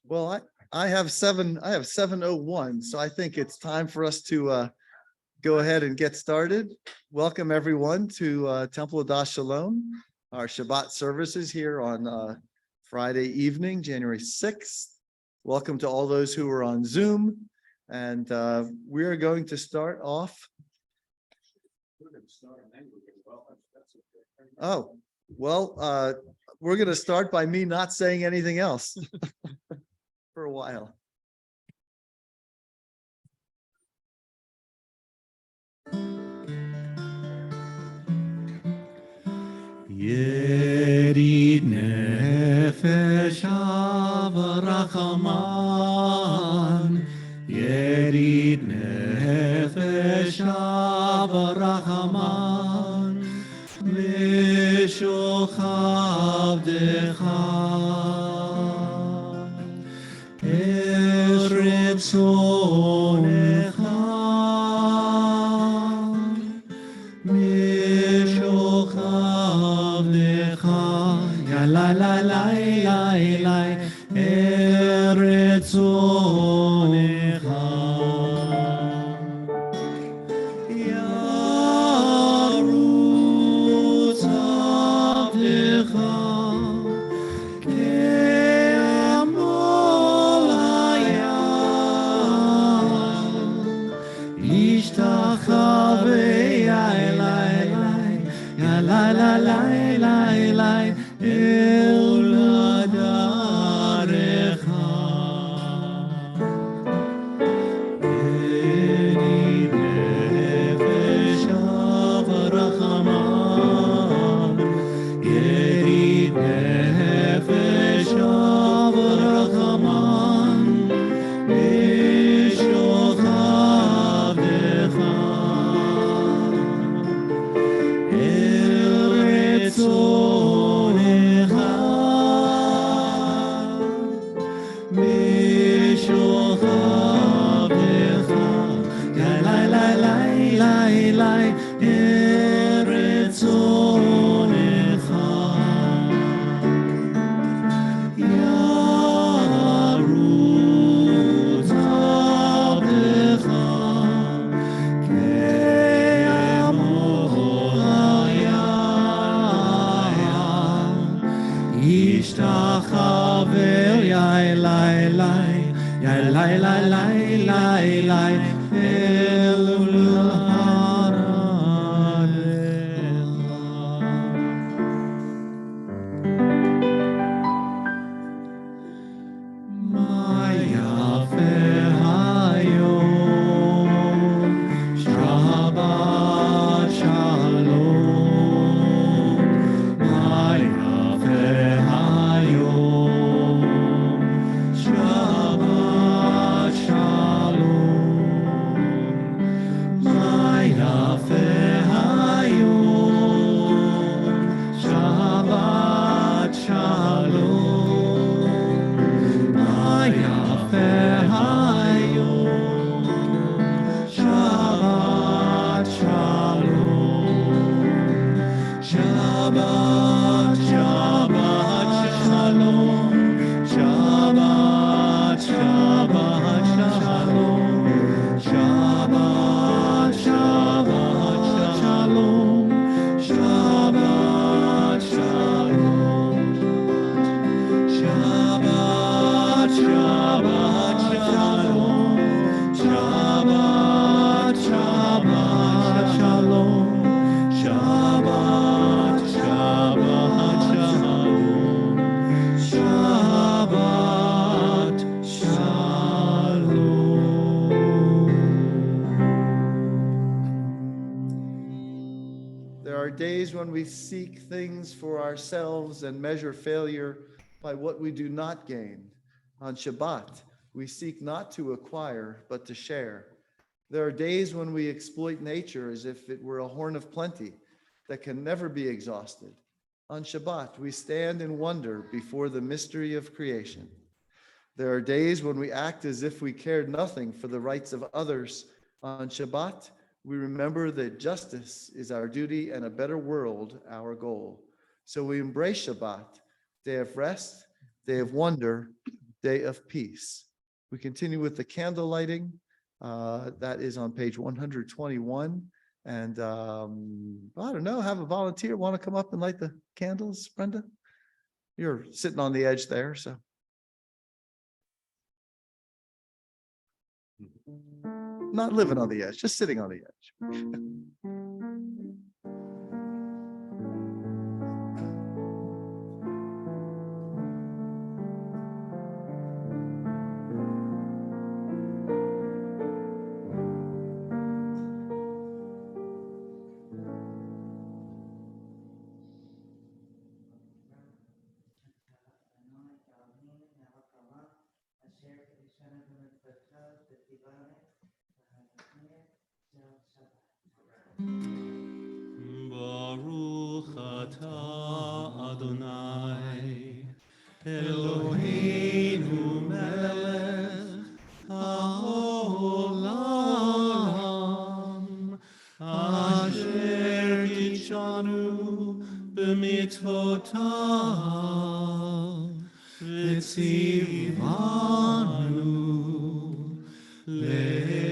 Well, I have 7:01, so I think it's time for us to go ahead and get started. Welcome everyone to Temple of Das Shalom, our Shabbat services here on Friday evening, January 6th. Welcome to all those who are on Zoom, and we are going to start off. Oh, well, we're going to start by me not saying anything else for a while. Yerid nefesh avrachaman, Yerid nefesh avrachaman, Mishochav decha, Eretz onecha, Mishochav decha, Ya la la la la la, Eretz onecha. Yarutz avdecha, ke'amol hayam, ishtachavei elai, ya la la la la la, el hadarecha. Yerid nefesh avrachaman, Yerid nefesh avrachaman, Mishochav decha, Eretz onecha, Mishochav decha, Ya la la la la la, Eretz onecha. Yarutz avdecha, ke'amol hayam, ishtachavei elai, ya la la la la la, el Ma yafe hayom, Shabbat Shalom. Ma yafe hayom, Shabbat Shalom. Ma yafe hayom, Shabbat Shalom. Ma yafe hayom, Shabbat Shalom. Shabbat, Shabbat Shalom. Shabbat, Shabbat Shalom. Shabbat, Shabbat Shalom. Shabbat Shalom. Shabbat, Shabbat Shalom. Shabbat, Shabbat Shalom. Shabbat, Shabbat Shalom. Shabbat Shalom. There are days when we seek things for ourselves and measure failure by what we do not gain. On Shabbat, we seek not to acquire, but to share. There are days when we exploit nature as if it were a horn of plenty that can never be exhausted. On Shabbat, we stand in wonder before the mystery of creation. There are days when we act as if we cared nothing for the rights of others. On Shabbat, we remember that justice is our duty and a better world our goal. So we embrace Shabbat, day of rest, day of wonder, day of peace. We continue with the candle lighting. That is on page 121. And I don't know, have a volunteer want to come up and light the candles, Brenda? You're sitting on the edge there, so. Not living on the edge, just sitting on the edge. Baruch atah Adonai Eloheinu melech haolam asher tishanu b'mitzvotav v'tzivanu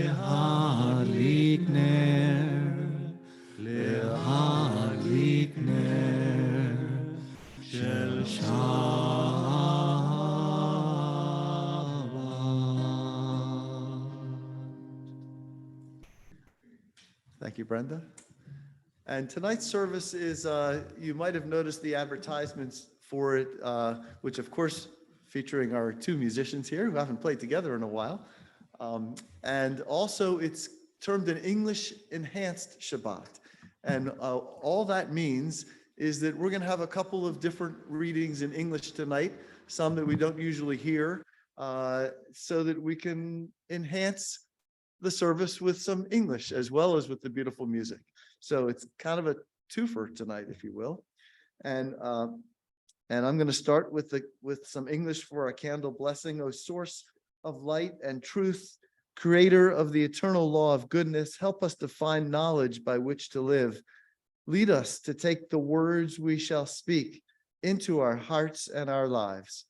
lehadlik ner להדליק נר של שבת. Thank you, Brenda. And tonight's service is, you might have noticed the advertisements for it, which of course featuring our two musicians here who haven't played together in a while. And also it's termed an English enhanced Shabbat. And all that means is that we're going to have a couple of different readings in English tonight, some that we don't usually hear, so that we can enhance the service with some English as well as with the beautiful music. So it's kind of a twofer tonight, if you will. And I'm going to start with some English for a candle blessing. O source of light and truth, creator of the eternal law of goodness, help us to find knowledge by which to live. Lead us to take the words we shall speak into our hearts and our lives.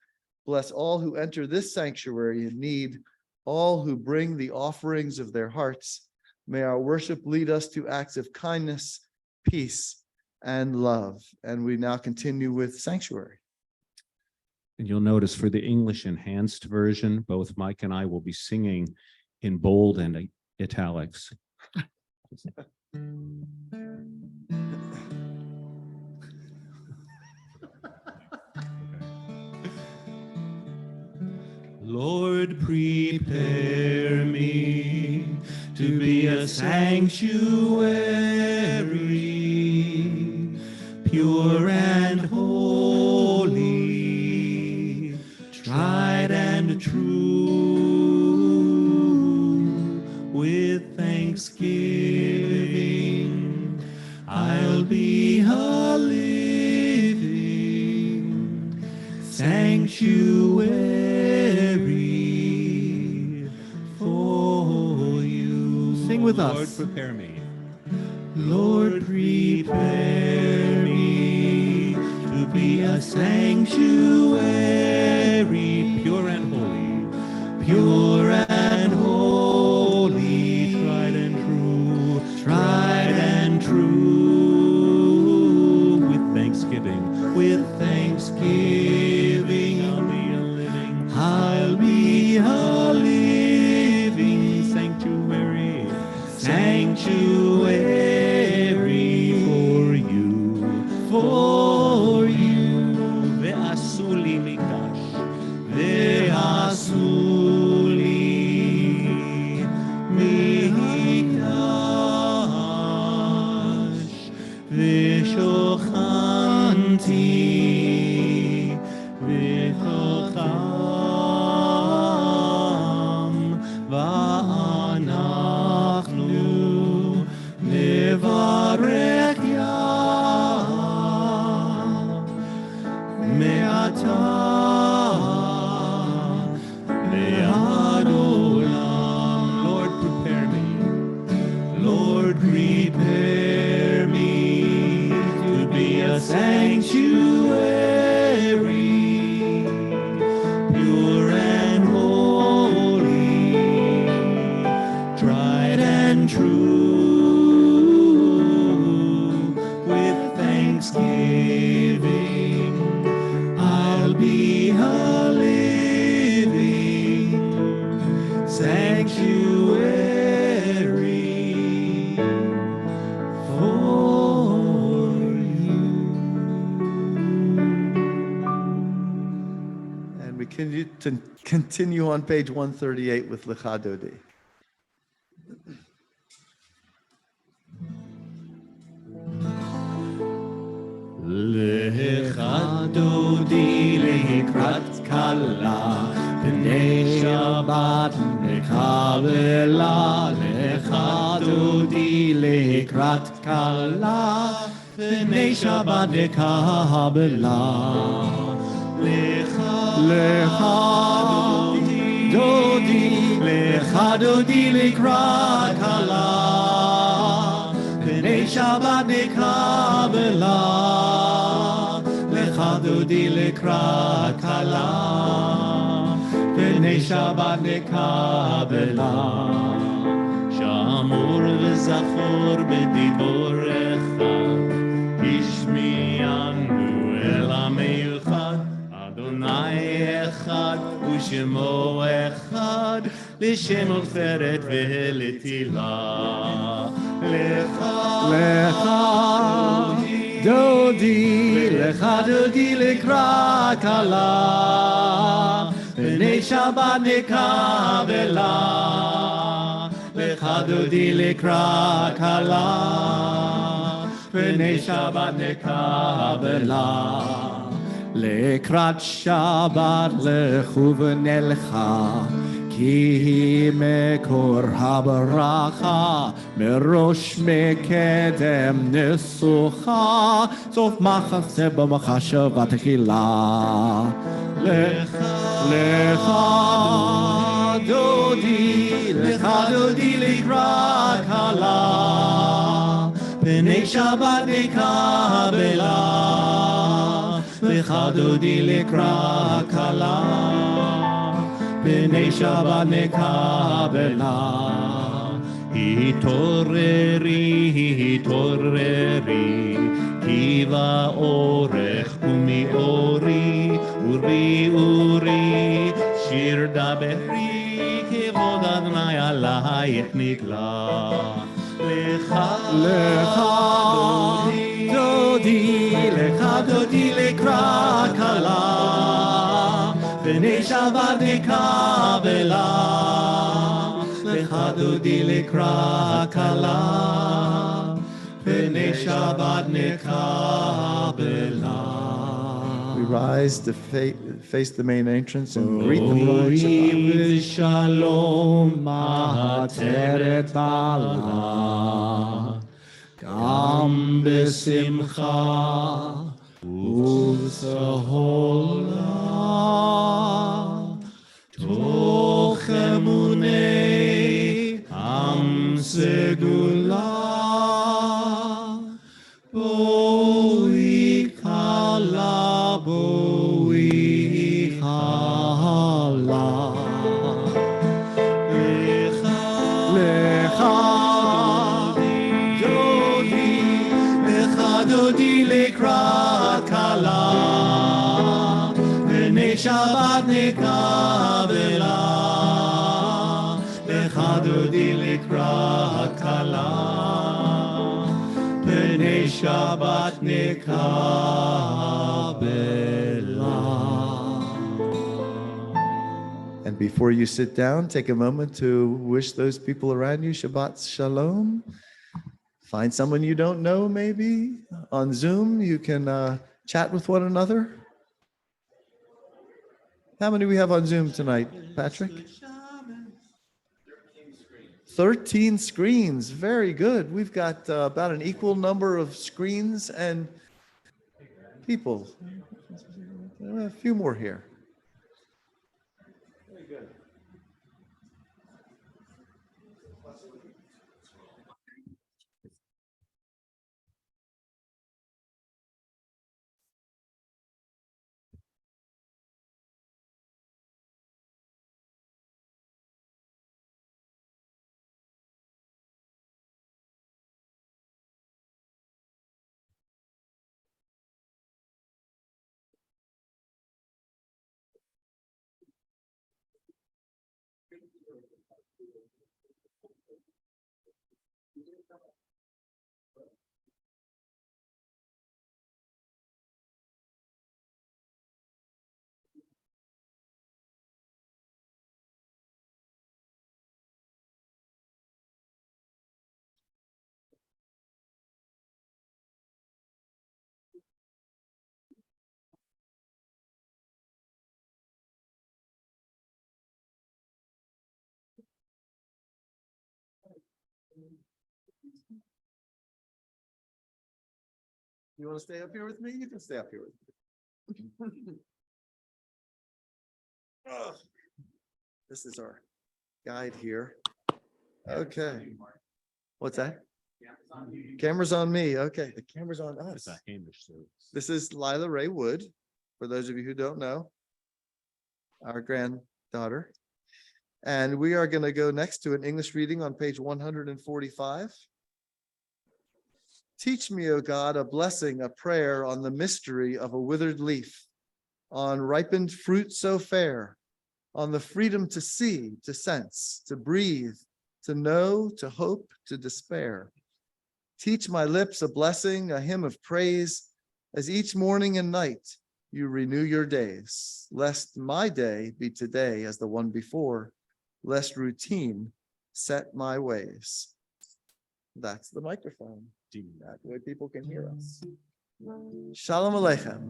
Bless all who enter this sanctuary in need, all who bring the offerings of their hearts. May our worship lead us to acts of kindness, peace, and love. And we now continue with sanctuary. And you'll notice for the English enhanced version, both Mike and I will be singing in bold and italics. Lord, prepare me to be a sanctuary, pure and holy, tried and true. With thanksgiving, I'll be a living sanctuary for you. Sing with us. Lord, prepare me. Lord, prepare me to be a sanctuary, pure and holy, pure and holy, tried and true, tried and true. With thanksgiving, with thanksgiving, I'll be a living sanctuary, sanctuary for you, for you. Ve'asu li mikash, ve'asu li mikash, ve'shochanti ve'tocham to continue on page 138 with Lecha Dodi. Lecha dodi lekrat kala, b'nei Shabbat mekabela. Lecha dodi lekrat kala, b'nei Shabbat mekabela. Lecha dodi lekrat kala, b'nei Shabbat mekabela. Lecha dodi lekrat kala, b'nei Shabbat mekabela. Shamur v'zachor b'diborecha, ishmi'anu el ha'meichad. Adonai echad u'shemo echad, l'shem uferet ve'letila. Lecha dodi lekrat kala, b'nei Shabbat mekabela. Lecha dodi lekrat kala, b'nei Shabbat mekabela. Lekrat Shabbat lechu v'nelcha, ki hi mekor habaracha, merosh mekedem nesucha, sof machase b'machashav v'techila. Lecha dodi lekrat kala, b'nei Shabbat mekabela. Lecha dodi lekrat kala, b'nei Shabbat mekabela. Hitoreri, ki va'orech umi'ori, uri, shir daberi, kevod Adonai alayich nigla. Lecha dodi lekrat kala, b'nei Shabbat mekabela. Lecha dodi lekrat kala, b'nei Shabbat mekabela. We rise to face the main entrance and greet the bride Shabbat. Shalom mahateret bala, gam b'simcha u'b'sahola, toch emunei am segula. Boi kala, boi kala. Lecha dodi lekrat kala, b'nei Shabbat mekabela. Lecha dodi lekrat kala, b'nei Shabbat mekabela. And before you sit down, take a moment to wish those people around you Shabbat Shalom. Find someone you don't know, maybe. On Zoom, you can chat with one another. How many we have on Zoom tonight, Patrick? 13 screens. Very good. We've got about an equal number of screens and people. A few more here. You want to stay up here with me? You can stay up here with me. Ugh. This is our guide here. Okay. What's that? Camera's on me. Okay, the camera's on us. It's a Hamish service. This is Lila Ray Wood, for those of you who don't know, our granddaughter. And we are going to go next to an English reading on page 145. Teach me, O God, a blessing, a prayer on the mystery of a withered leaf, on ripened fruit so fair, on the freedom to see, to sense, to breathe, to know, to hope, to despair. Teach my lips a blessing, a hymn of praise, as each morning and night you renew your days, lest my day be today as the one before, lest routine set my ways. That's the microphone. That way people can hear us. Shalom Aleichem.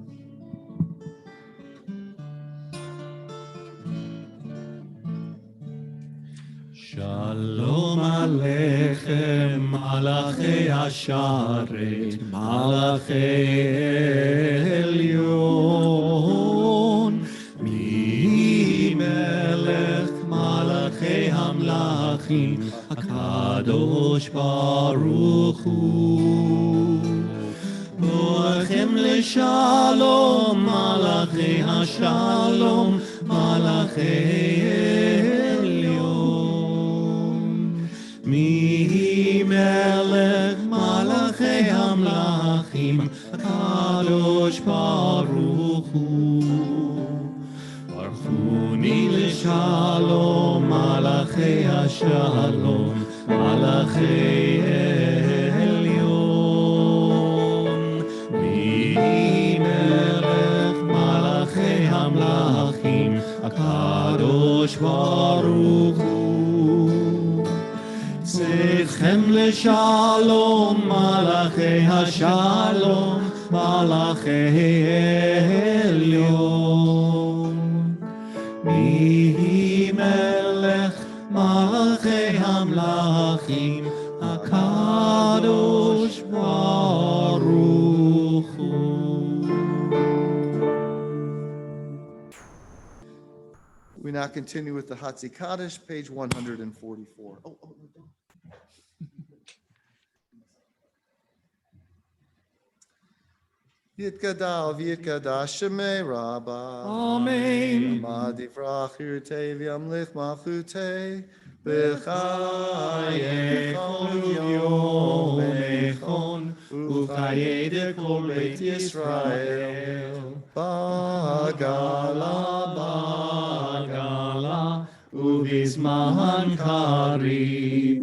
Shalom Aleichem, Malachei Hasharet, Malachei Elyon, Mi Melech Malachei Hamlachim, HaKadosh Baruch Hu. Borechem leShalom, Malachei HaShalom, Malachei Mi melech malachei hamlachim, Kadosh Baruch Hu. Barchuni leShalom, malachei HaShalom, malachei Elyon. Mi melech malachei hamlachim, Kadosh Baruch Hu. Tzedchem leShalom, malachei HaShalom, malachei Elyon. Mi melech malachei hamlachim, HaKadosh Baruch Hu. We now continue with the Hatzi Kaddish, page 144. Yitkadal v'yitkadash shemei Rabbah. Amen. Madivrach yirtei v'yamlich malchutei b'chayei Yom echon, u'chayei dekol Beit Yisrael. Bagala Bagala, u'bizman karib.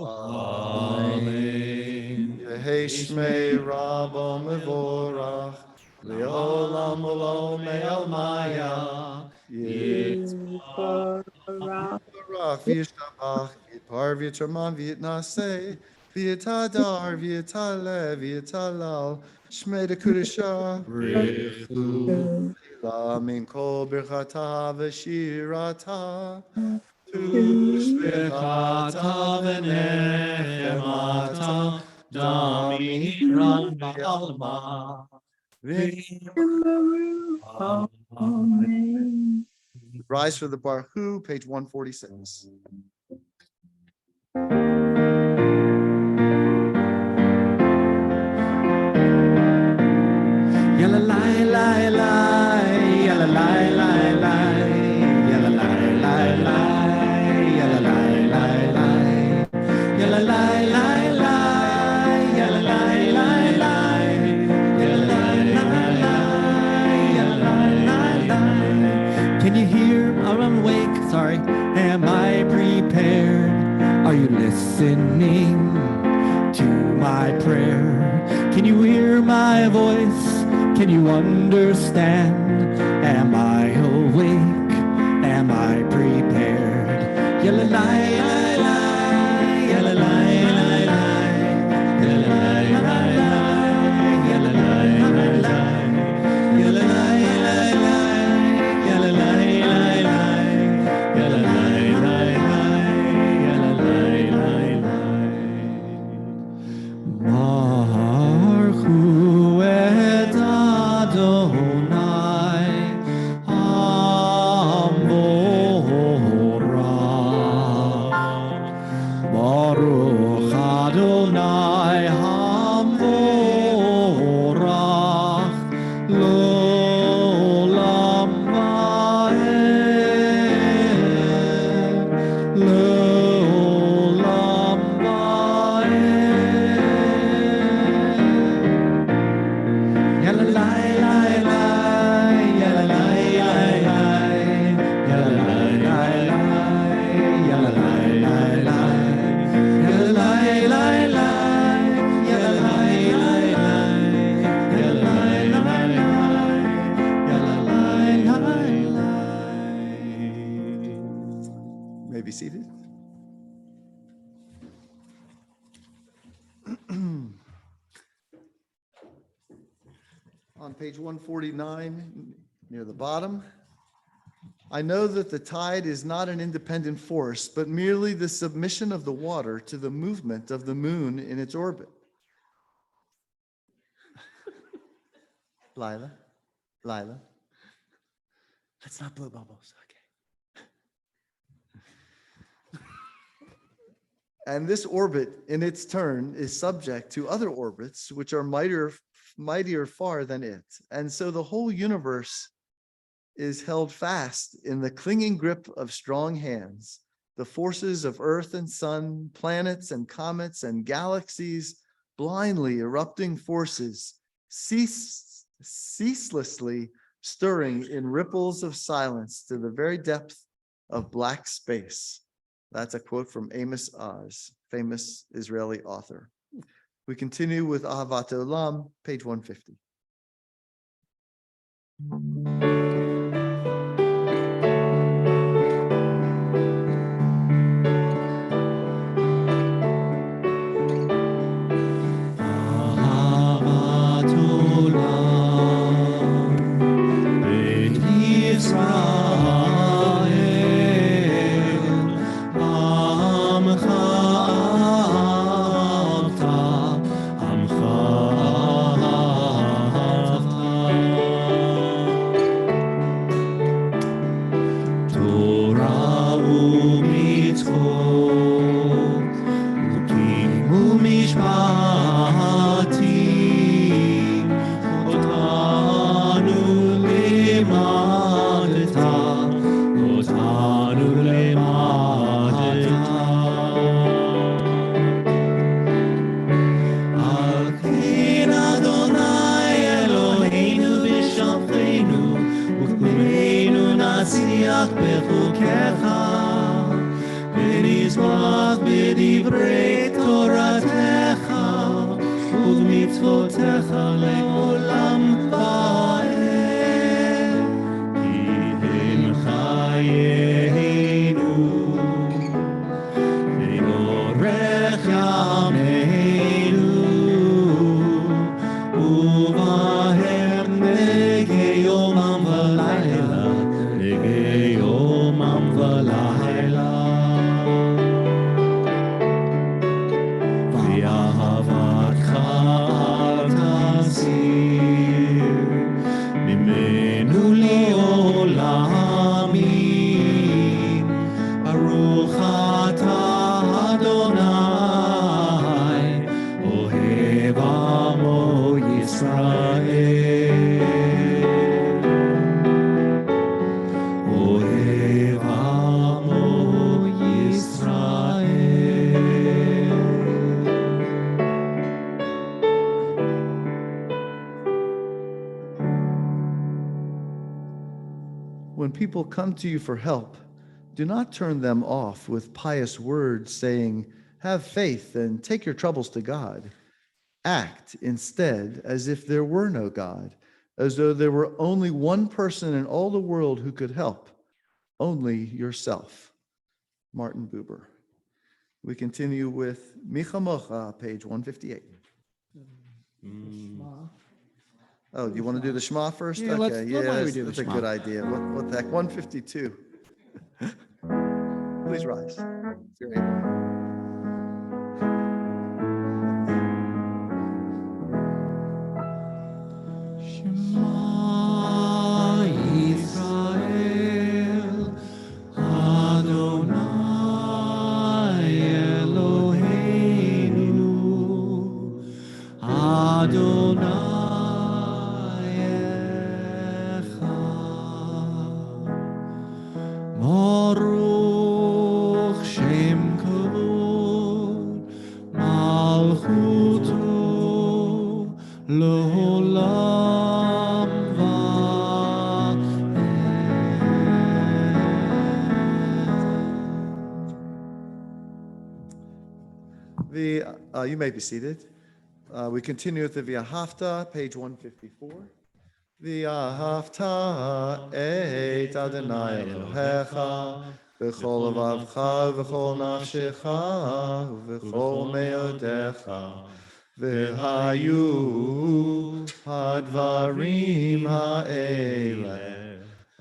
Amen. Yehei shmei Rabbo mevorach le'olam u'lo me'al maya Yitzbarach v'yishtabach Yitpar v'yitraman v'yitnaseh v'yitadar v'yitaleh v'yitalal shmei dekudesha la min kol birchata v'shirata Tushbechata v'nechemata, Damiran ba'alma. Amen. Rise for the Baruch, page 146. Yalla lai lai lai, yalla lai lai lai, yalla lai lai lai, yalla lai lai lai, yalla lai lai lai, yalla lai lai lai, yalla lai lai lai, yalla lai lai lai. Can you hear? I'm awake. Sorry. Am I prepared? Are you listening to my prayer? Can you hear my voice? Can you understand? Am I awake? Am I prepared? Yalla lai lai lai, yalla lai lai lai, yalla lai lai lai, yalla lai lai lai, yalla lai lai lai, yalla lai lai lai, yalla lai lai lai, yalla lai may be seated. On page 149, near the bottom, I know that the tide is not an independent force, but merely the submission of the water to the movement of the moon in its orbit. Lila, let's not blow bubbles, okay? And this orbit, in its turn, is subject to other orbits, which are mightier far than it. And so the whole universe is held fast in the clinging grip of strong hands. The forces of earth and sun, planets and comets and galaxies, blindly erupting forces, ceaselessly stirring in ripples of silence to the very depth of black space. That's a quote from Amos Oz, famous Israeli author. We continue with Ahavat Olam, page 150. Ahavat Olam, Beit Yisrael, Amcha בדברי תורתך ובמצוותיך לעולם ועד, כי הם חיינו לאורך ימינו, ובהם נגי יומם ולילה, נגי יומם ולילה. When people come to you for help, do not turn them off with pious words saying, "Have faith and take your troubles to God." Act instead as if there were no God, as though there were only one person in all the world who could help, only yourself. Martin Buber. We continue with Micha Mocha, page 158. Oh, do you want to do the Shema first? Yeah, okay, why don't we do the that's a Shema? good idea. What the heck? 152. Please rise. If you're able. Shema Yisrael, Adonai Eloheinu, Adonai Baruch Shem Kavod Malchuto L'olam You may be seated. We continue with the V'ahavta, page 154. V'ahavta et Adonai Elohecha v'chol levavcha v'chol nafshecha v'chol meodecha v'hayu hadvarim ha'ele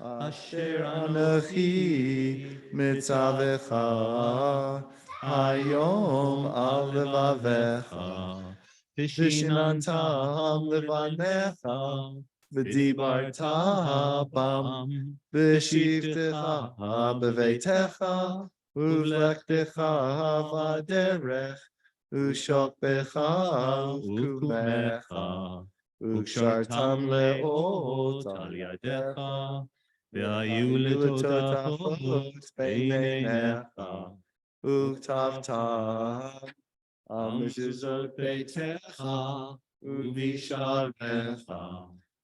asher anochi mitzavecha hayom al levavecha v'shinantam levanecha v'dibarta bam v'shivtecha b'veitecha uvlechtecha v'derech ushokbecha uvkumecha ukshartam leot al yadecha v'ayu letotachot beinenecha uktavtam amezuzot beitecha uvishavecha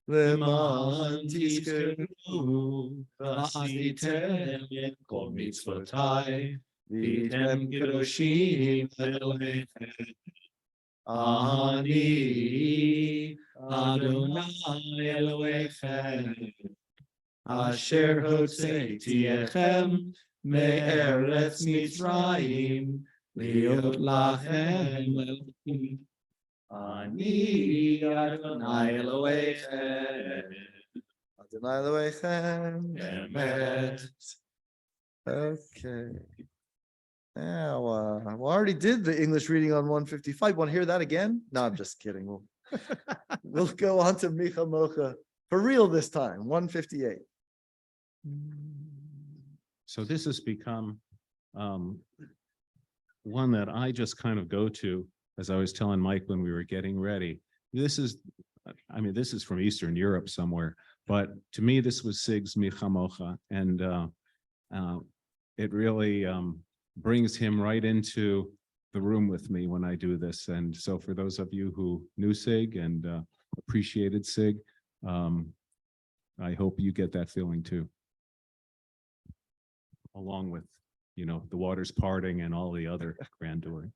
למען תזכרו ועשיתם את כל מצוותיי והייתם קדושים לאלוהיכם. אני אדוני אלוהיכם אשר הוצאתיכם מארץ מצרים להיות לכם אלוהים. אני אדוני אלוהיכם. Adonai Elohechem. Emet. Okay. Now, we already did the English reading on 155. Want to hear that again? No, I'm just kidding. We'll go on to Micha Mocha for real this time, 158. So this has become one that I just kind of go to, as I was telling Mike when we were getting ready. This is from Eastern Europe somewhere, but to me, this was Sig's Micha Mocha, and it really brings him right into the room with me when I do this. And so for those of you who knew Sig and appreciated Sig, I hope you get that feeling too, along with, the waters parting and all the other grandeur.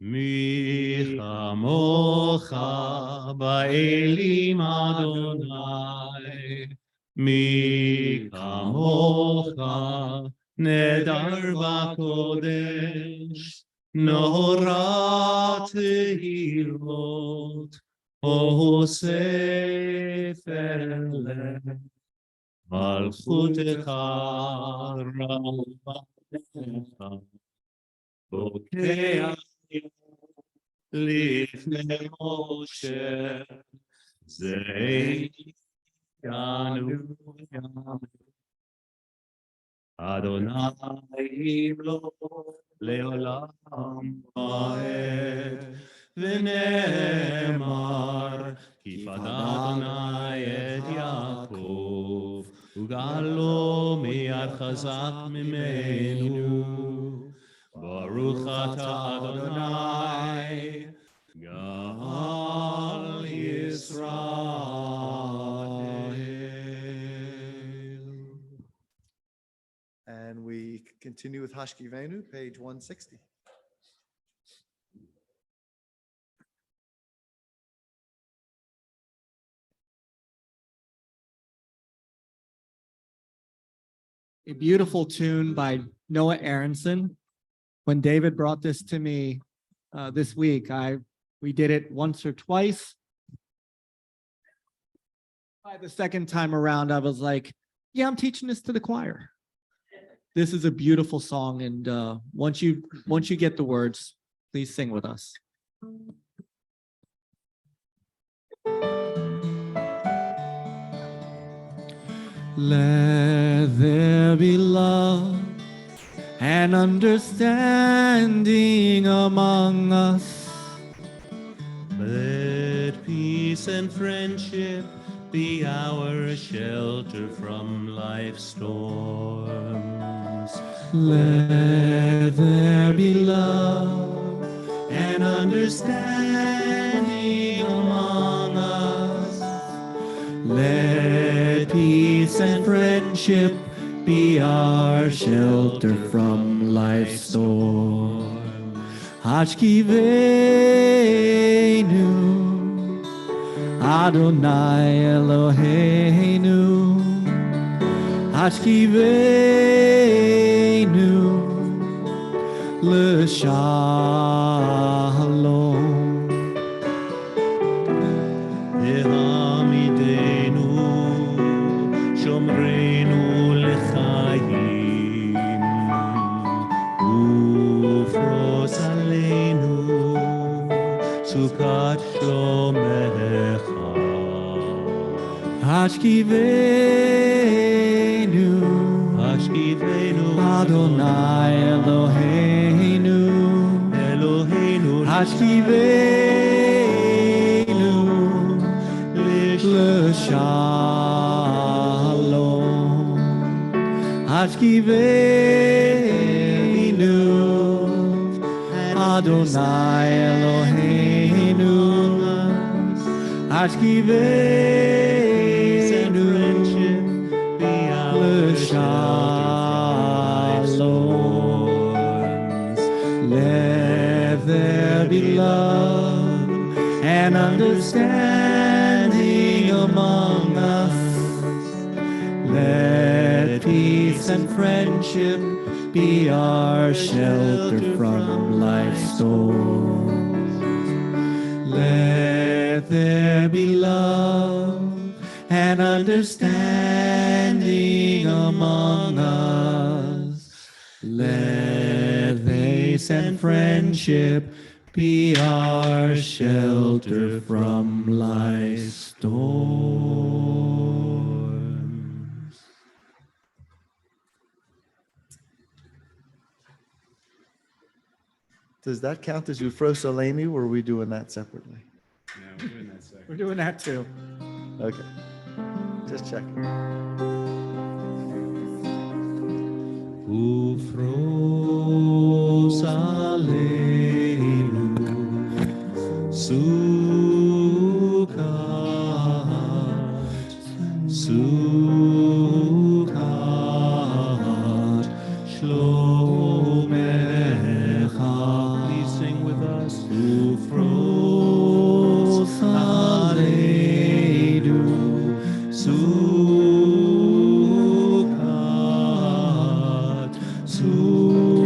Micha Mocha ba'elim Adonai, Micha Mocha nedar b'kodesh, Nora tehilot, Sefer lev, Malchutecha ravanecha, Bokeh לפני משה, זענו אדוני ימלוך לעולם ועד, ונאמר כי פדה אדוני את יעקב, וגאלו מיד חזק ממנו. Baruch atah Adonai, Gal Yisrael. And we continue with Hashkivenu, page 160. A beautiful tune by Noah Aronson. When David brought this to me this week, we did it once or twice. By the second time around, I was like, yeah, I'm teaching this to the choir. This is a beautiful song, and once you get the words, please sing with us. Let there be love and understanding among us. Let peace and friendship be our shelter from life's storms. Let there be love and understanding among us. Let peace and friendship be our shelter from life's storm. Hashkivenu Adonai Eloheinu, Hashkivenu, L'Shalom. Ve'hamidenu, Shomrenu L'chaim, Ufros Aleinu, Sukat Shlomecha. Hashkivenu, Adonai Eloheinu, Hashkivenu, L'Shalom. Hashkivenu, Adonai Eloheinu, Hashkivenu, L'Shalom. Let there be love and understanding among us. Let peace and friendship be our shelter from life's storms. Let there be love and understanding among us. Let peace and friendship be our shelter from life's storms. Does that count as Ufros Alemi, or are we doing that separately? Yeah, we're doing that second. We're doing that too. Okay, just checking. Ufros Aleinu, Sukat Shlomecha. Please sing with us. Ufros Aleinu, Sukat Shlomecha.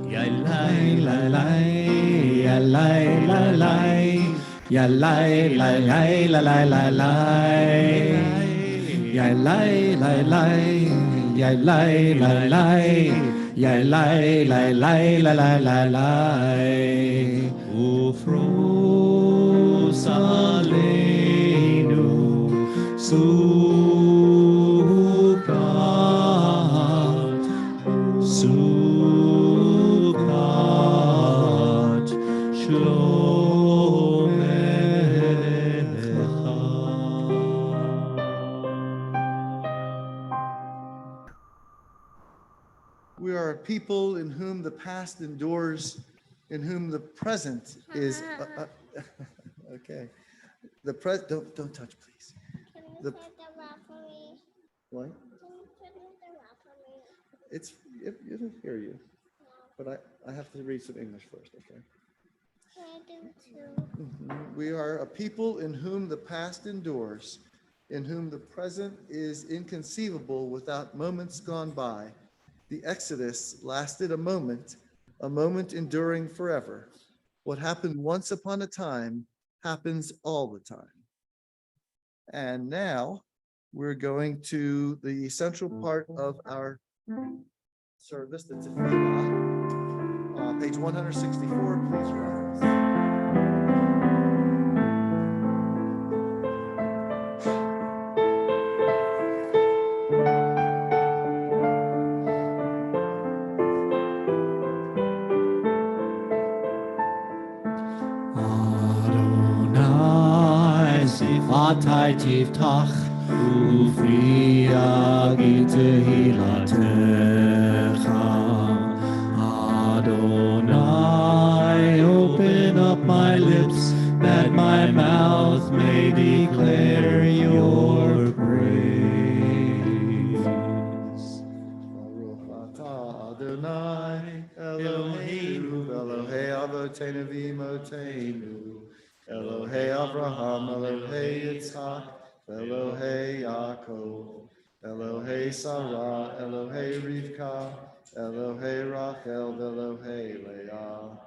Yalai, lalai, yalai, lalai, yalai, lalai, lalai, lalai, yalai, lalai, yalai, lalai, yalai, lalai, lalai, lalai. Ufros Aleinu, Sukat, Sukat Shlomecha. We are a people in whom the past endures, in whom the present is. Okay, don't touch, please. Can you The- put the wrap for me? What? Can you put the wrap for me? It'll hear you, but I have to read some English first. Okay. Can I do too? We are a people in whom the past endures, in whom the present is inconceivable without moments gone by. The Exodus lasted a moment enduring forever. What happened once upon a time happens all the time. And now we're going to the central part of our service, the Tefillah, page 164, please rise. Adonai Sifatai Tiftach Ufri Agi Tehilatecha. Adonai, open up my lips that my mouth may declare your praise. Baruch atah Eloheinu, Elohei Avotenu v'Imotenu, Elohei Avraham, Elohei Yitzchak, Elohei Yaakov, Elohei Sarah, Elohei Rivka, Elohei Rachel, Elohei Leah,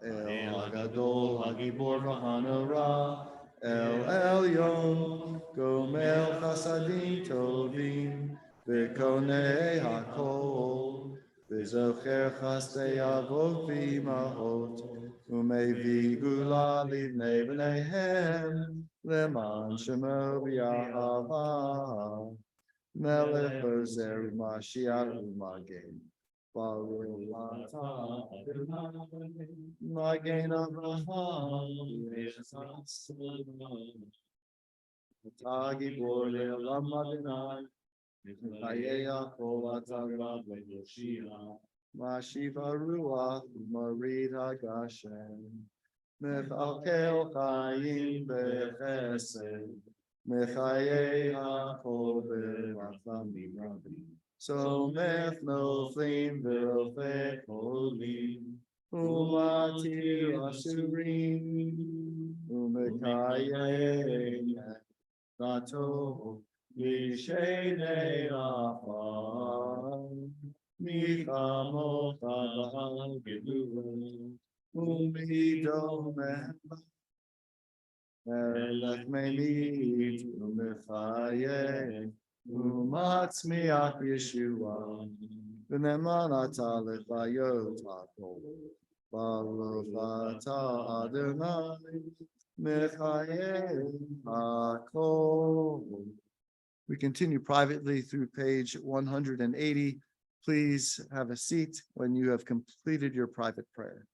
El Hagadol, Hagibor v'Hanora, El Elyon, Gomel Chasadim Tovim, V'Konei Hakol, V'Zocher Chasdei Avot v'Imahot, U'Mevi Gula Livnei B'neihem, Leman Shemo B'Yahava, Melech Ozer U'Mashiach U'Magen. Baruch atah Adonai, Magen Avraham, Atah Gibor Le'olam Adonai, Chayei Yaakov atah Rav Yoshia, Mashiva Ruach U'Marid HaGashem, Mechalkel Chayim B'Chesed, Mechayei HaKol B'Rachamim Rabim. Somech noflim v'rofeh cholim, umatir asurim, umekayem nato mishenei afar, michamocha b'al gedulah, umidomeh melech memit umechayem. Umatzmiach Yeshua, v'neman atah lechayot hakol, baruch atah Adonai, mechayem hakol. We continue privately through page 180. Please have a seat when you have completed your private prayer.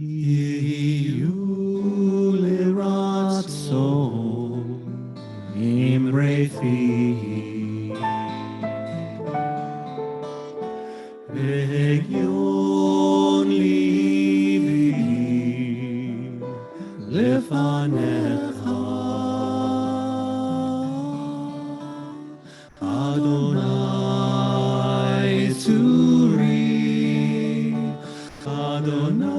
Yiyu liratzon imrefi ve'yon libi lefanecha Adonai tzuri Adonai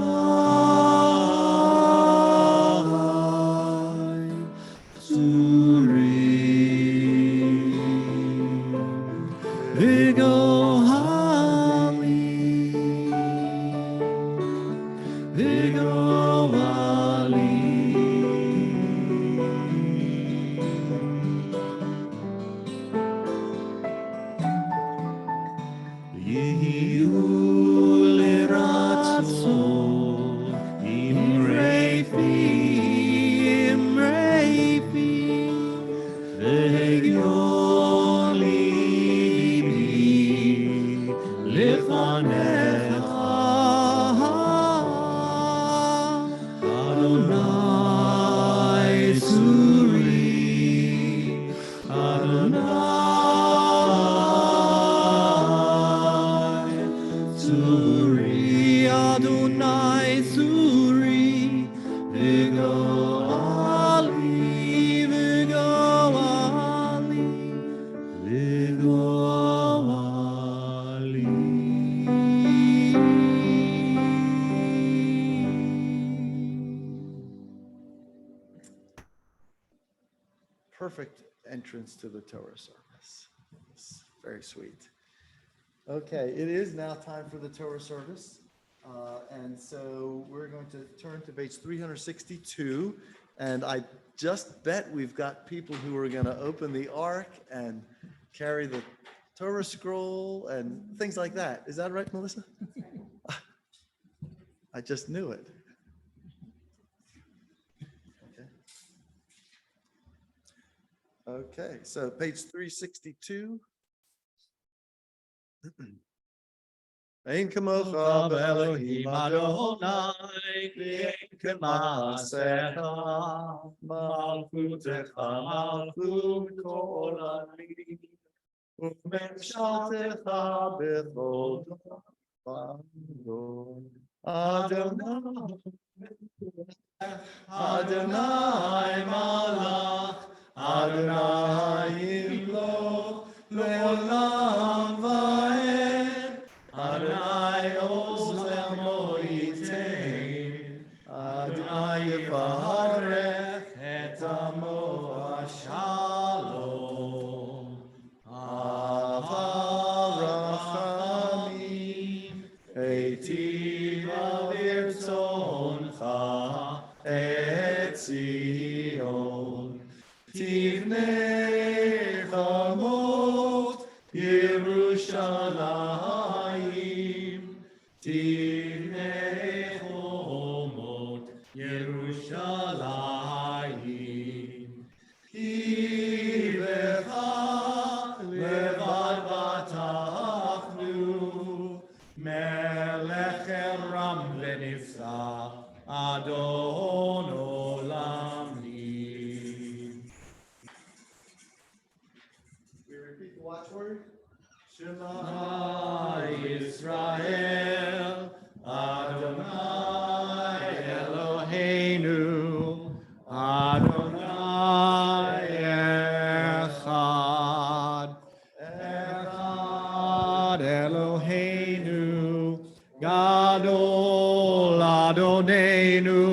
perfect entrance to the Torah service. It's very sweet. Okay, it is now time for the Torah service. And so we're going to turn to page 362. And I just bet we've got people who are going to open the ark and carry the Torah scroll and things like that. Is that right, Melissa? I just knew it. Okay, so page 362. Ein kamocha Elohim Adonai, Ein k'maasecha, Malchutecha, Malchut kol ha'olam, U'memshaltecha b'chol davar. Adonai, Adonai malach, Adonai yimloch, le'olam va'ed. Adonai oz le'amo yitain, Adonai yivarech et amo shalom. Ava rachamim, eitiv avirtzoncha, et Zion. Tivnei chamot Yerushalayim, Tivnei chomot Yerushalayim. Ki becha levad batachnu, melech ram v'nifsa, Adon olamim. We repeat the watchword. Shema Yisrael, Adonai Eloheinu, Adonai Echad, Echad Eloheinu, Gadol Adonenu,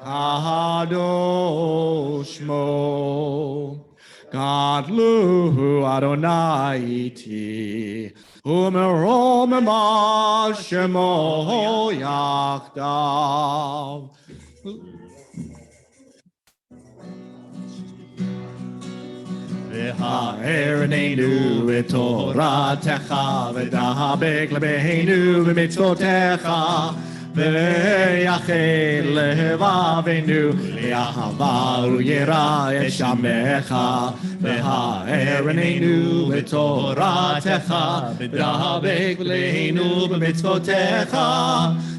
Kadosh Mo. Gadluhu Adonai iti, umerom ema shemo yachdav. V'ha'ereneinu v'toratecha, v'dahabek lebeinu v'mitzvotecha, v'yached levavenu, v'yahava u'yira et shamecha, v'ha'ereneinu v'toratecha, v'dahabek lebeinu v'mitzvotecha,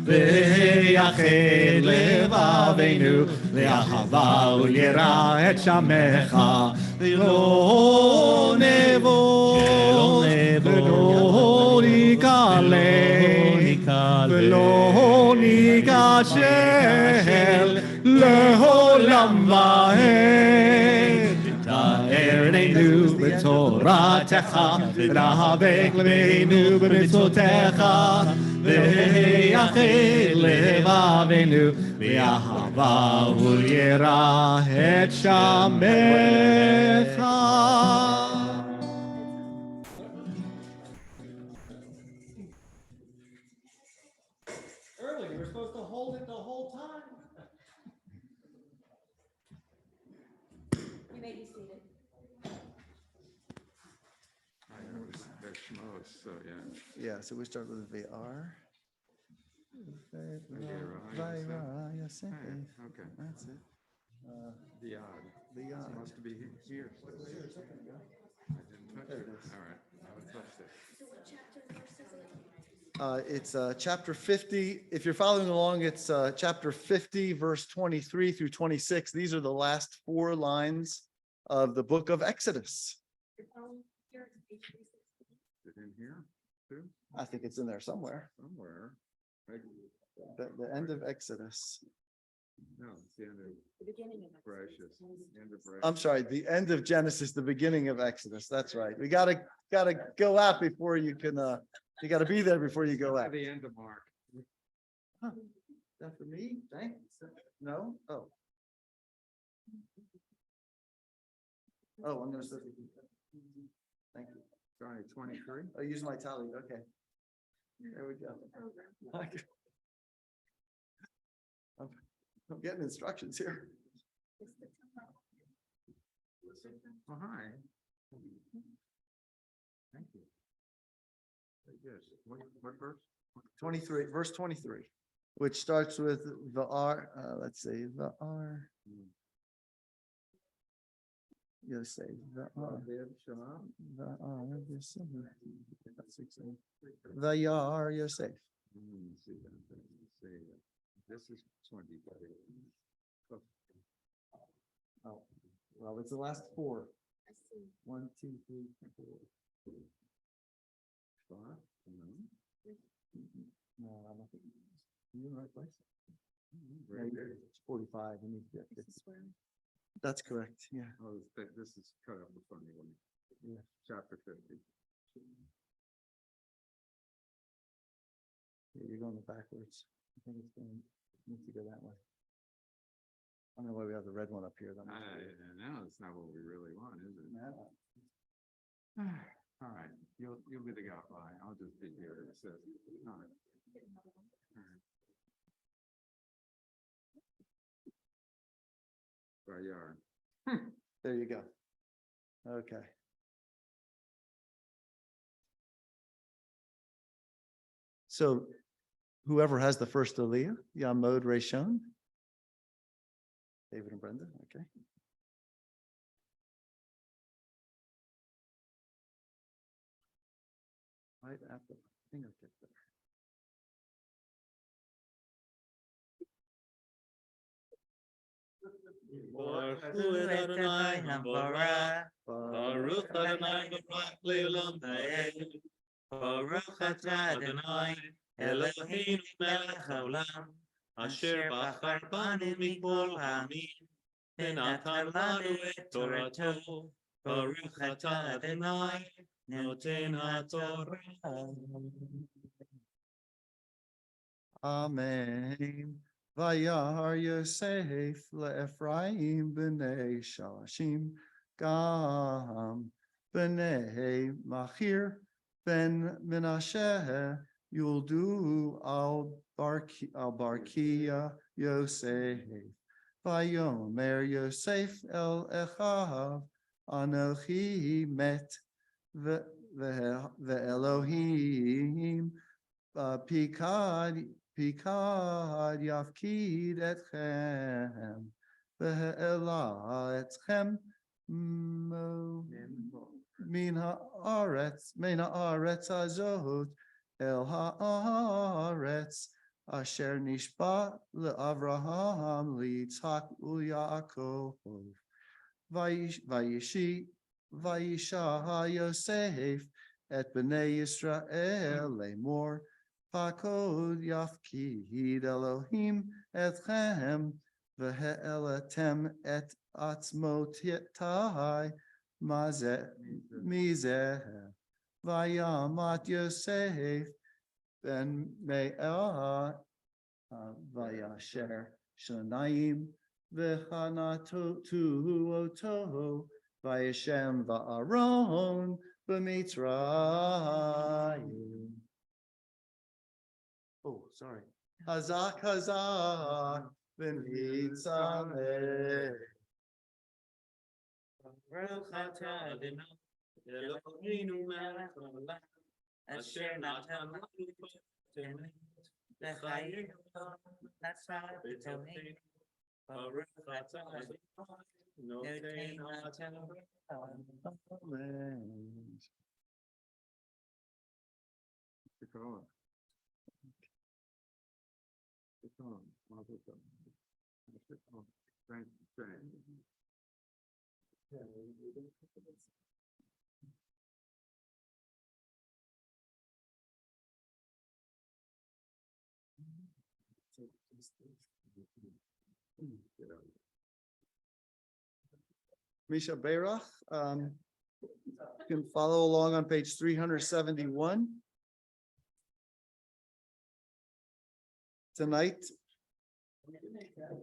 v'yached levavenu, v'yahava u'yira et shamecha, v'lo nevo, v'lo nikale, v'lo nikashel, le'olam va'ed. Ta'ereneinu b'toratecha, v'dahabek lebeinu b'mitzvotecha, v'yached levavenu, v'yahava u'yira et shamecha. Early, you were supposed to hold it the whole time. You may be seated. They're schmoes, so yeah. Yeah, so we start with VR. Vayera, okay. That's it. The odd. The Supposed to be here. I didn't touch There it. it is. All right, I haven't touched it. It's chapter 50. If you're following along, it's chapter 50, verse 23 through 26. These are the last 4 lines of the book of Exodus. Is it in here too? I think it's in there somewhere. Somewhere. The end of Exodus. No, it's the end of The beginning of Precious. End of Precious. I'm sorry, the end of Genesis, the beginning of Exodus. That's right. We gotta go out before you can. You gotta be there before you go out. The end of Mark. Huh. That for me? Thanks. No? Oh. Oh, I'm gonna. Thank you. Sorry, 23? Oh, use my tally, okay. There we go. I'm getting instructions here. Oh, hi. Thank you. Very good. What verse? 23, verse 23, which starts with the R, let's see, the R. Yosef, the R, the R, Yosef. The Yar Yosef. This is 20. Oh, well, it's the last four. 1, 2, 3, 4. No, I'm not. You in the right place? Very good. It's 45. I need to get this. That's correct, yeah. Oh, this is cut up a funny one. Yeah. Chapter 50. Yeah, you're going backwards. I think it's going, needs to go that way. I don't know why we have the red one up here. That must be it. Now it's not what we really want, is it? No. All right, you'll be the guy. I'll just be here. It says, all right. All right. Yard. There you go. Okay. So whoever has the first Aliyah, Yamod Reshon. David and Brenda, okay. Right at the fingertip there. Baruch Adonai Hambarach, Baruch Adonai Barak Le'olam Va'ed, Baruch Atah Adonai Eloheinu Melech Haolam, Asher Bachar Banu Mikol Ha'amim, V'natan Lanu Et Torato, Baruch Atah Adonai Noten HaTorah. Amen. Vayar Yosef le'Ephraim b'nei Shalashim Gam b'nei Machir ben Menashe Yuldu al Barkia Yosef Vayomer Yosef el Echav Anochi met ve'Elohim Pikad Yafkid etchem ve'ela etchem min haaretz azot el haaretz asher nishba leAvraham liYitzhak uYaakov Vayechi Vayisha Yosef et bnei Yisrael lemor Pakod Yafkid Elohim etchem ve'elatem et atzmotai mizeh vayamat Yosef ben Me'ah vayasher shanayim v'chanatu oto vayashem va'aron b'mitzrayim. Oh, sorry. Hazak, hazak, v'nitzameh. Baruch Atah Adonai Eloheinu Melech Haolam, Asher natan lanu v'chayim natzah b'tonim. Baruch Atah Adonai Noten HaTorah. Amen. Keep going. Keep going. Keep going. Thank you. Misha Berach, you can follow along on page 371. Tonight,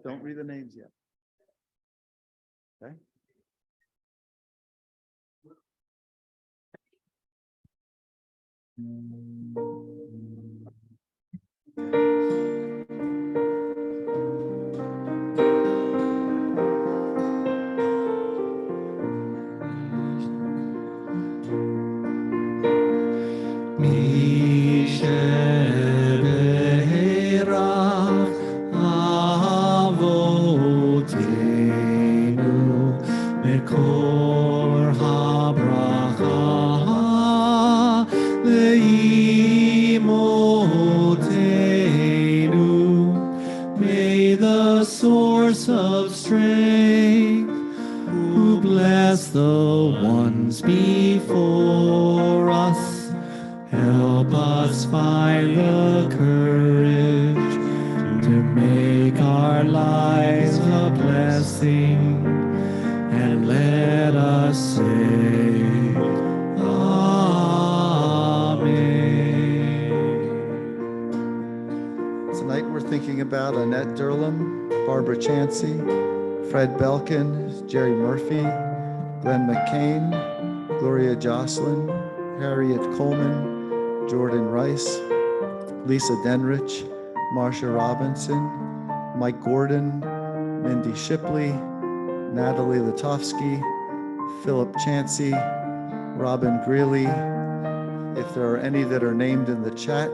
don't read the names yet. Okay. May the source of strength, who bless the ones before us, help us find the courage to make our lives a blessing, and let us say, Amen. Tonight we're thinking about Annette Durlam, Barbara Chansey, Fred Belkin, Jerry Murphy, Glenn McCain, Gloria Jocelyn, Harriet Coleman, Jordan Rice, Lisa Denrich, Marsha Robinson, Mike Gordon, Mindy Shipley, Natalie Litovsky, Philip Chansey, Robin Greeley. If there are any that are named in the chat,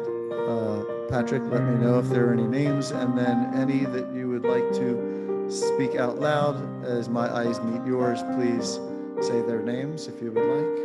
Patrick, let me know if there are any names, and then any that you would like to speak out loud as my eyes meet yours, please say their names if you would like.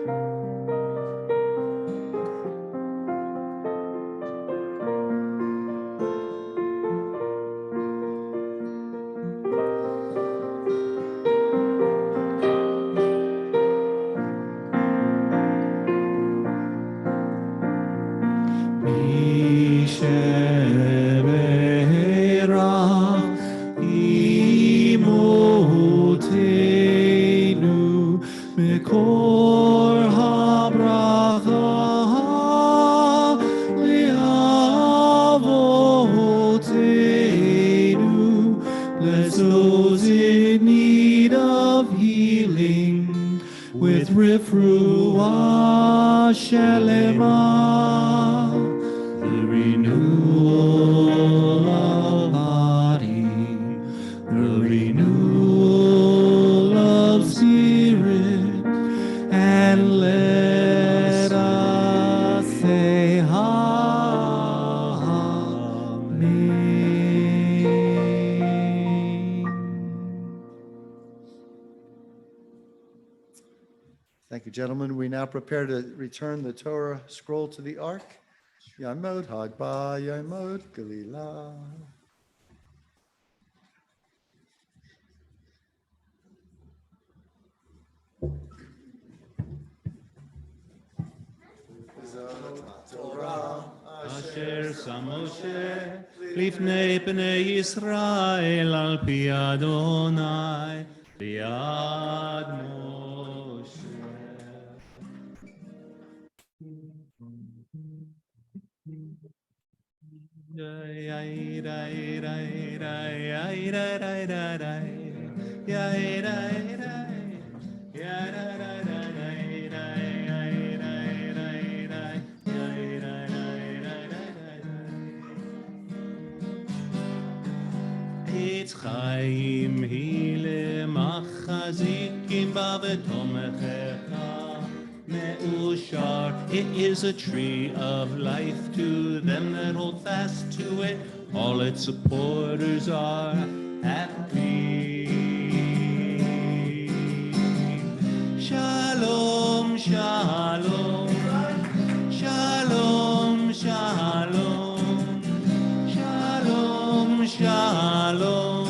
Bless those in need of healing with refuah shelema, the renewal of body, the renewal of spirit, and let us say Thank you, gentlemen. We now prepare to return the Torah scroll to the ark. Yamod Hagba, Yamod Galila. Torah Asher Samoshe Lifnei Bnei Yisrael al pi Adonai Biad Moshe. It's Chaim Hile Machazikim Bavetomecheka Meushar. It is a tree of life to them that hold fast to it. All its supporters are happy. Shalom, shalom, shalom, shalom, shalom, shalom,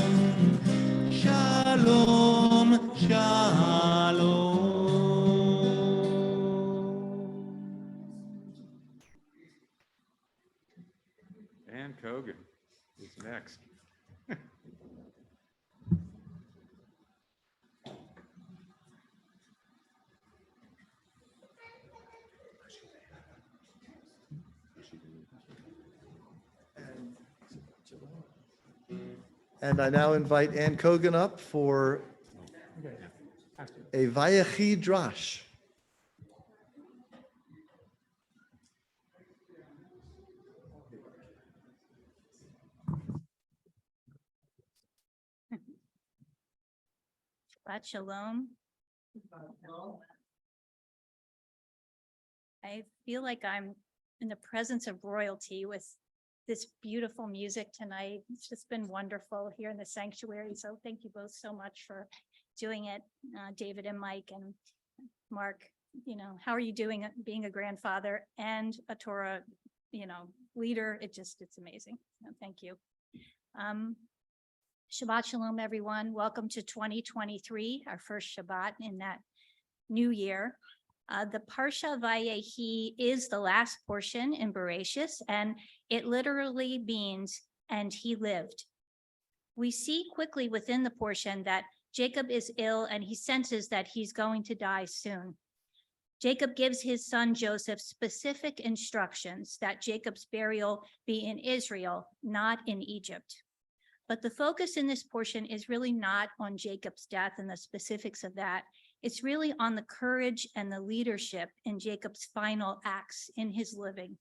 shalom, shalom. Ann Cogan is next. And I now invite Ann Cogan up for a Vayechi Drash. Shabbat Shalom. I feel like I'm in the presence of royalty with this beautiful music tonight. It's just been wonderful here in the sanctuary. So thank you both so much for doing it, David and Mike and Mark. You know, how are you doing being a grandfather and a Torah, leader? It's amazing. Thank you. Shabbat Shalom, everyone. Welcome to 2023, our first Shabbat in that new year. The Parsha Vayechi is the last portion in Bereshis, and it literally means, and he lived. We see quickly within the portion that Jacob is ill and he senses that he's going to die soon. Jacob gives his son Joseph specific instructions that Jacob's burial be in Israel, not in Egypt. But the focus in this portion is really not on Jacob's death and the specifics of that. It's really on the courage and the leadership in Jacob's final acts in his living.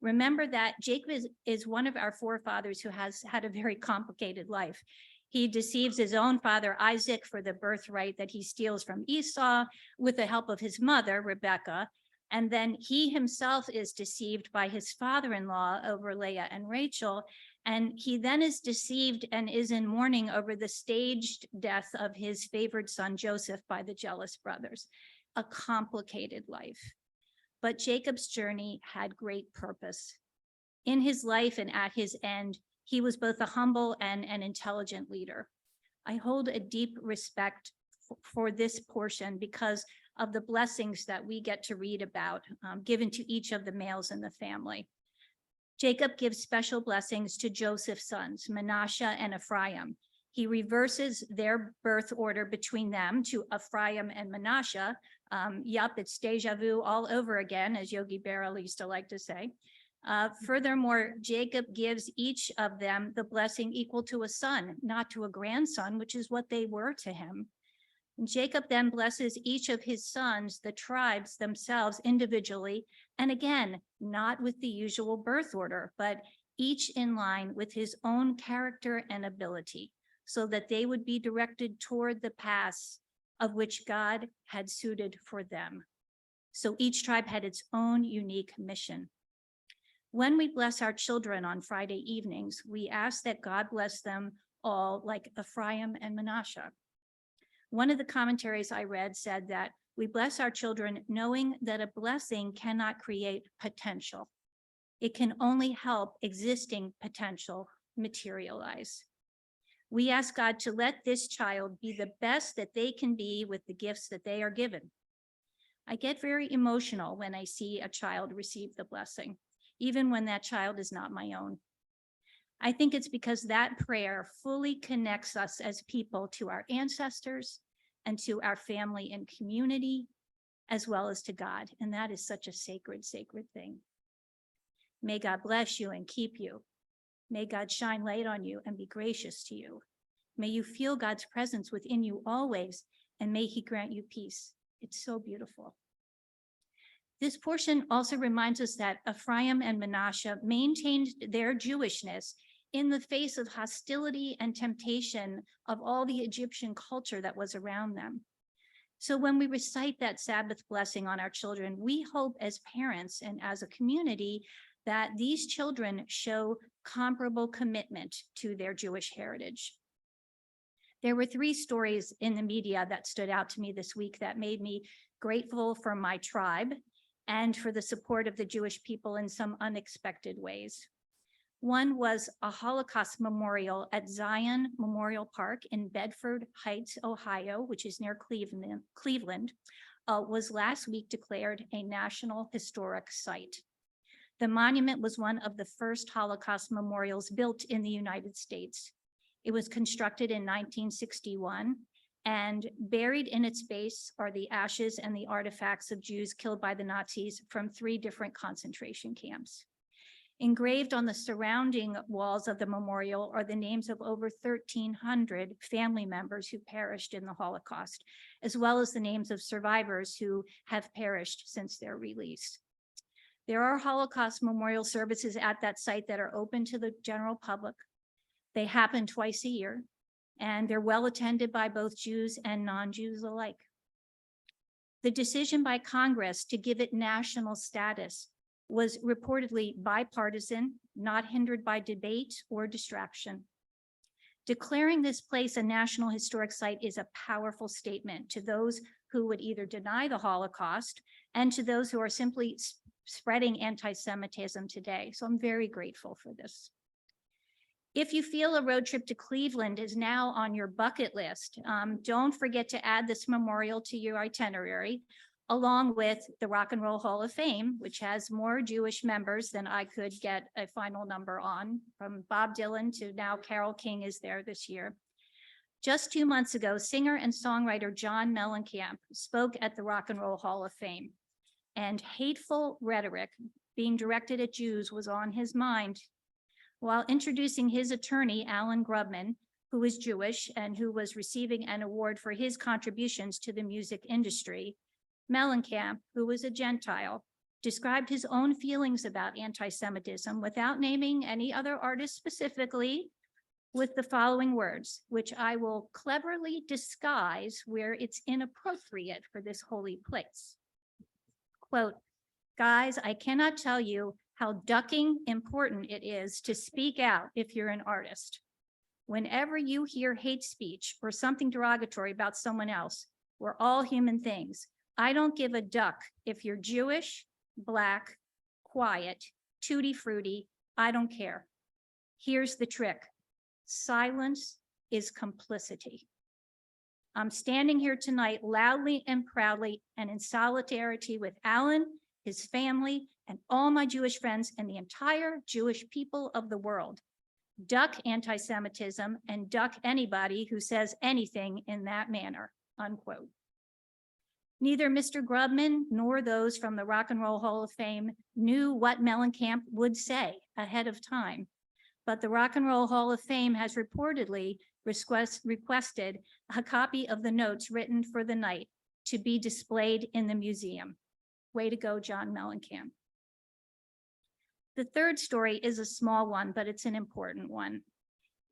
Remember that Jacob is one of our forefathers who has had a very complicated life. He deceives his own father, Isaac, for the birthright that he steals from Esau with the help of his mother, Rebekah. And then he himself is deceived by his father-in-law over Leah and Rachel. And he then is deceived and is in mourning over the staged death of his favored son, Joseph, by the jealous brothers. A complicated life. But Jacob's journey had great purpose. In his life and at his end, he was both a humble and an intelligent leader. I hold a deep respect for this portion because of the blessings that we get to read about given to each of the males in the family. Jacob gives special blessings to Joseph's sons, Manasseh and Ephraim. He reverses their birth order between them to Ephraim and Manasseh. It's deja vu all over again, as Yogi Berra used to like to say. Furthermore, Jacob gives each of them the blessing equal to a son, not to a grandson, which is what they were to him. And Jacob then blesses each of his sons, the tribes themselves individually, and again, not with the usual birth order, but each in line with his own character and ability, so that they would be directed toward the paths of which God had suited for them. So each tribe had its own unique mission. When we bless our children on Friday evenings, we ask that God bless them all like Ephraim and Manasseh. One of the commentaries I read said that we bless our children knowing that a blessing cannot create potential. It can only help existing potential materialize. We ask God to let this child be the best that they can be with the gifts that they are given. I get very emotional when I see a child receive the blessing, even when that child is not my own. I think it's because that prayer fully connects us as people to our ancestors and to our family and community, as well as to God. And that is such a sacred, sacred thing. May God bless you and keep you. May God shine light on you and be gracious to you. May you feel God's presence within you always, and may he grant you peace. It's so beautiful. This portion also reminds us that Ephraim and Manasseh maintained their Jewishness in the face of hostility and temptation of all the Egyptian culture that was around them. So when we recite that Sabbath blessing on our children, we hope as parents and as a community that these children show comparable commitment to their Jewish heritage. There were 3 stories in the media that stood out to me this week that made me grateful for my tribe and for the support of the Jewish people in some unexpected ways. One was a Holocaust memorial at Zion Memorial Park in Bedford Heights, Ohio, which is near Cleveland, was last week declared a National Historic Site. The monument was one of the first Holocaust memorials built in the United States. It was constructed in 1961, and buried in its base are the ashes and the artifacts of Jews killed by the Nazis from 3 different concentration camps. Engraved on the surrounding walls of the memorial are the names of over 1,300 family members who perished in the Holocaust, as well as the names of survivors who have perished since their release. There are Holocaust memorial services at that site that are open to the general public. They happen twice a year, and they're well attended by both Jews and non-Jews alike. The decision by Congress to give it national status was reportedly bipartisan, not hindered by debate or distraction. Declaring this place a National Historic Site is a powerful statement to those who would either deny the Holocaust and to those who are simply spreading anti-Semitism today. So I'm very grateful for this. If you feel a road trip to Cleveland is now on your bucket list, don't forget to add this memorial to your itinerary, along with the Rock and Roll Hall of Fame, which has more Jewish members than I could get a final number on, from Bob Dylan to now Carole King is there this year. Just 2 months ago, singer and songwriter John Mellencamp spoke at the Rock and Roll Hall of Fame, and hateful rhetoric being directed at Jews was on his mind. While introducing his attorney, Alan Grubman, who is Jewish and who was receiving an award for his contributions to the music industry, Mellencamp, who was a Gentile, described his own feelings about anti-Semitism without naming any other artist specifically, with the following words, which I will cleverly disguise where it's inappropriate for this holy place. Quote, "Guys, I cannot tell you how ducking important it is to speak out if you're an artist. Whenever you hear hate speech or something derogatory about someone else, we're all human things. I don't give a duck if you're Jewish, Black, quiet, tutti frutti, I don't care. Here's the trick. Silence is complicity." I'm standing here tonight loudly and proudly and in solidarity with Alan, his family, and all my Jewish friends and the entire Jewish people of the world. Duck anti-Semitism and duck anybody who says anything in that manner, unquote. Neither Mr. Grubman nor those from the Rock and Roll Hall of Fame knew what Mellencamp would say ahead of time, but the Rock and Roll Hall of Fame has reportedly requested a copy of the notes written for the night to be displayed in the museum. Way to go, John Mellencamp. The third story is a small one, but it's an important one.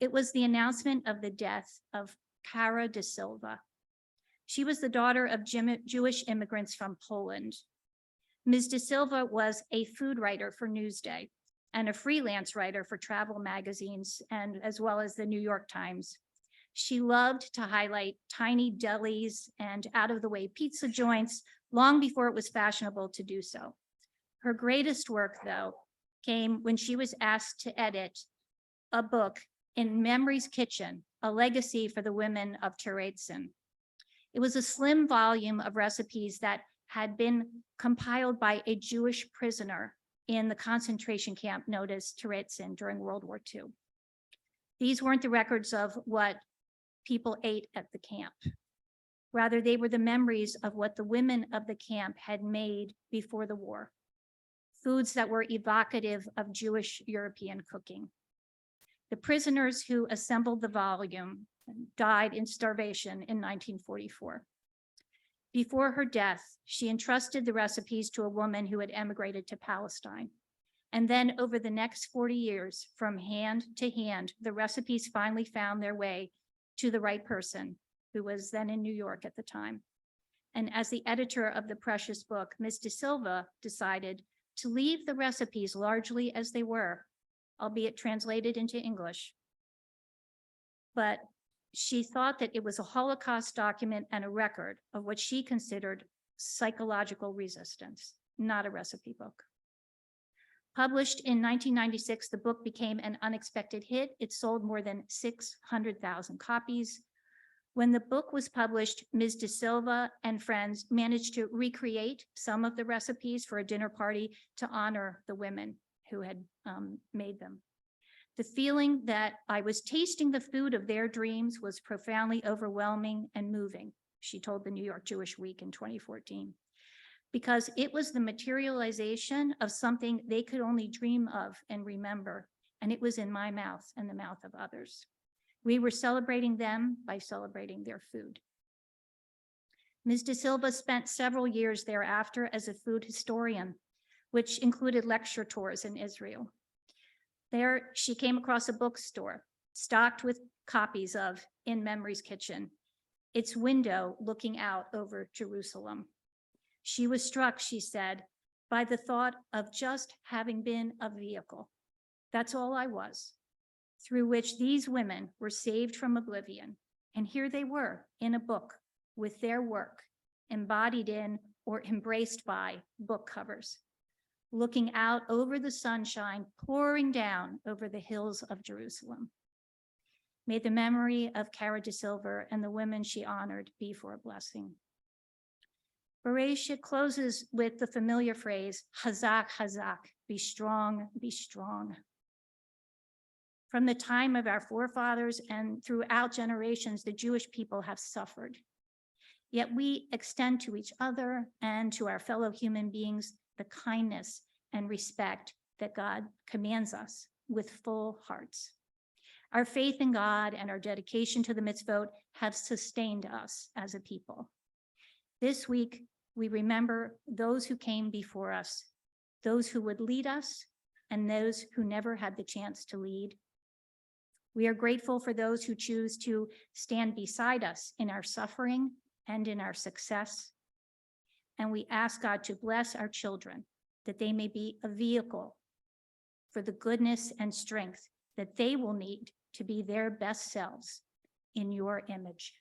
It was the announcement of the death of Cara da Silva. She was the daughter of Jewish immigrants from Poland. Ms. da Silva was a food writer for Newsday and a freelance writer for travel magazines, and as well as the New York Times. She loved to highlight tiny delis and out-of-the-way pizza joints long before it was fashionable to do so. Her greatest work, though, came when she was asked to edit a book, In Memory's Kitchen, a legacy for the women of Terezin. It was a slim volume of recipes that had been compiled by a Jewish prisoner in the concentration camp known as Terezin during World War II. These weren't the records of what people ate at the camp. Rather, they were the memories of what the women of the camp had made before the war. Foods that were evocative of Jewish European cooking. The prisoners who assembled the volume died in starvation in 1944. Before her death, she entrusted the recipes to a woman who had emigrated to Palestine. And then over the next 40 years, from hand to hand, the recipes finally found their way to the right person, who was then in New York at the time. And as the editor of the precious book, Ms. da Silva decided to leave the recipes largely as they were, albeit translated into English. But she thought that it was a Holocaust document and a record of what she considered psychological resistance, not a recipe book. Published in 1996, the book became an unexpected hit. It sold more than 600,000 copies. When the book was published, Ms. da Silva and friends managed to recreate some of the recipes for a dinner party to honor the women who had made them. The feeling that I was tasting the food of their dreams was profoundly overwhelming and moving, she told the New York Jewish Week in 2014, because it was the materialization of something they could only dream of and remember, and it was in my mouth and the mouth of others. We were celebrating them by celebrating their food. Ms. da Silva spent several years thereafter as a food historian, which included lecture tours in Israel. There, she came across a bookstore stocked with copies of In Memory's Kitchen, its window looking out over Jerusalem. She was struck, she said, by the thought of just having been a vehicle. That's all I was, through which these women were saved from oblivion. And here they were in a book with their work embodied in or embraced by book covers, looking out over the sunshine pouring down over the hills of Jerusalem. May the memory of Cara de Silva and the women she honored be for a blessing. Vayechi closes with the familiar phrase, Hazak, Hazak, be strong, be strong. From the time of our forefathers and throughout generations, the Jewish people have suffered. Yet we extend to each other and to our fellow human beings the kindness and respect that God commands us with full hearts. Our faith in God and our dedication to the mitzvot have sustained us as a people. This week, we remember those who came before us, those who would lead us, and those who never had the chance to lead. We are grateful for those who choose to stand beside us in our suffering and in our success. And we ask God to bless our children, that they may be a vehicle for the goodness and strength that they will need to be their best selves in your image.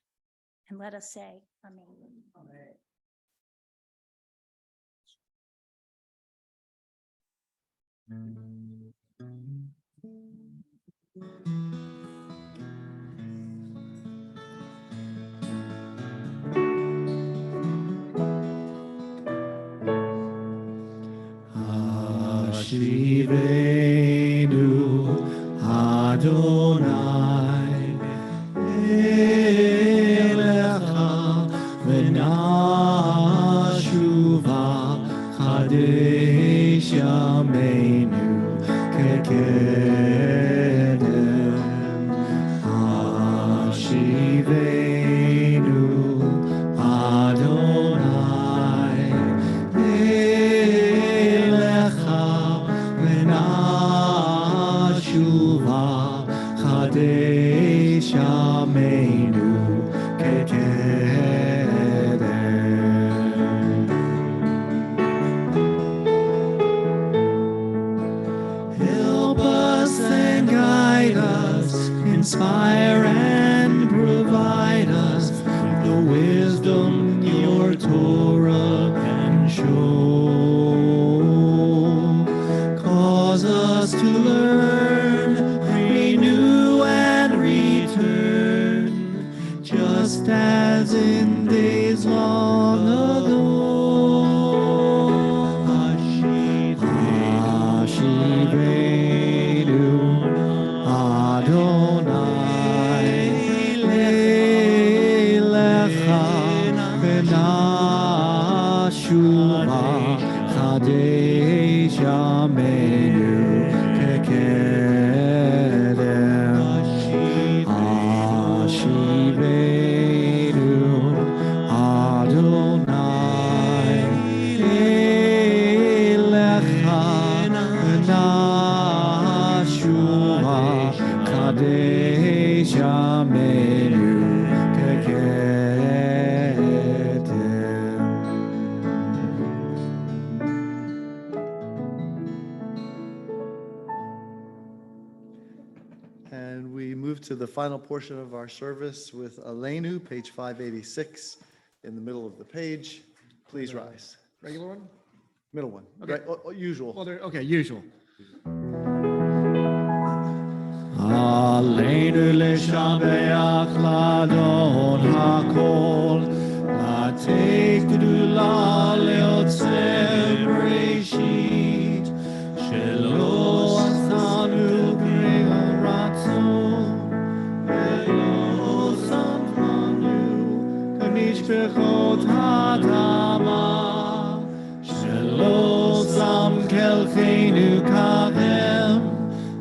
And let us say, Amen. Amen. Hashivenu Adonai Elecha v'nashuva Chadesh Yameinu kekedem Hashivenu Adonai Elecha v'nashuva Chadesh Yameinu Help us and guide us, inspire and provide us with the wisdom your Torah can show. Cause us to learn, renew and return, just as in days long ago. Hashivenu Adonai Elecha v'nashuva Chadesh Yameinu kekedem Hashivenu Adonai Elecha v'nashuva Chadesh Yameinu And we move to the final portion of our service with Aleinu, page 586, in the middle of the page. Please rise. Regular one? Middle one. Okay. Right, usual. Well, okay, usual. Aleinu l'shabeach l'adon hakol, l'atei gdula le'otzem reshit, shelo asanu b'regel ratzon, ve'lo samchanu k'mishpechot ha'adama, shelo sam kelchenu kachem,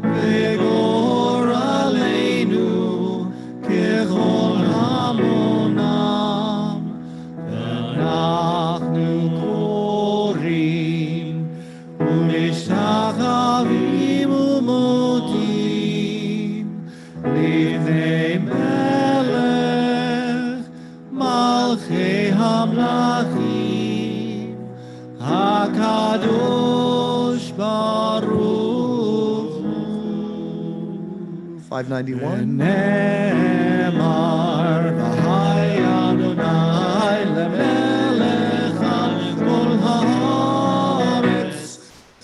ve'gor aleinu kechol hamonam, ve'nachnu korim u'mishtachavim u'modim livnei המלכים, הקדוש ברוך הוא. 591. ונאמר, והי אדוני למלך על כל הארץ,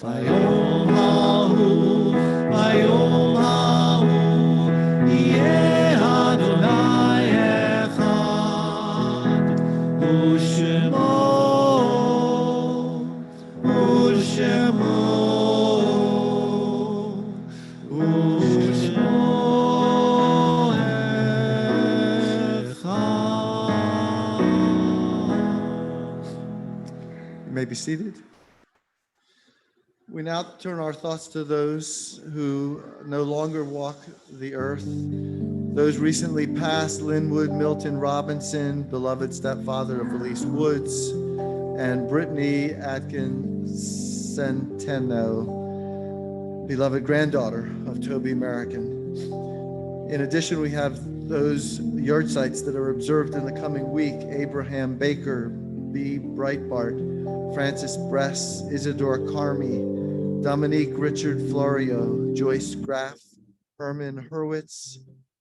ביום ההוא, ביום ההוא, יהיה אדוני אחד, ושמו, You may be seated. We now turn our thoughts to those who no longer walk the earth. Those recently passed: Linwood Milton Robinson, beloved stepfather of Elise Woods, and Brittany Atkins Centeno, beloved granddaughter of Toby American. In addition, we have those yard sites that are observed in the coming week: Abraham Baker, B. Breitbart, Francis Bress, Isidore Carmi, Dominique Richard Florio, Joyce Graff, Herman Hurwitz,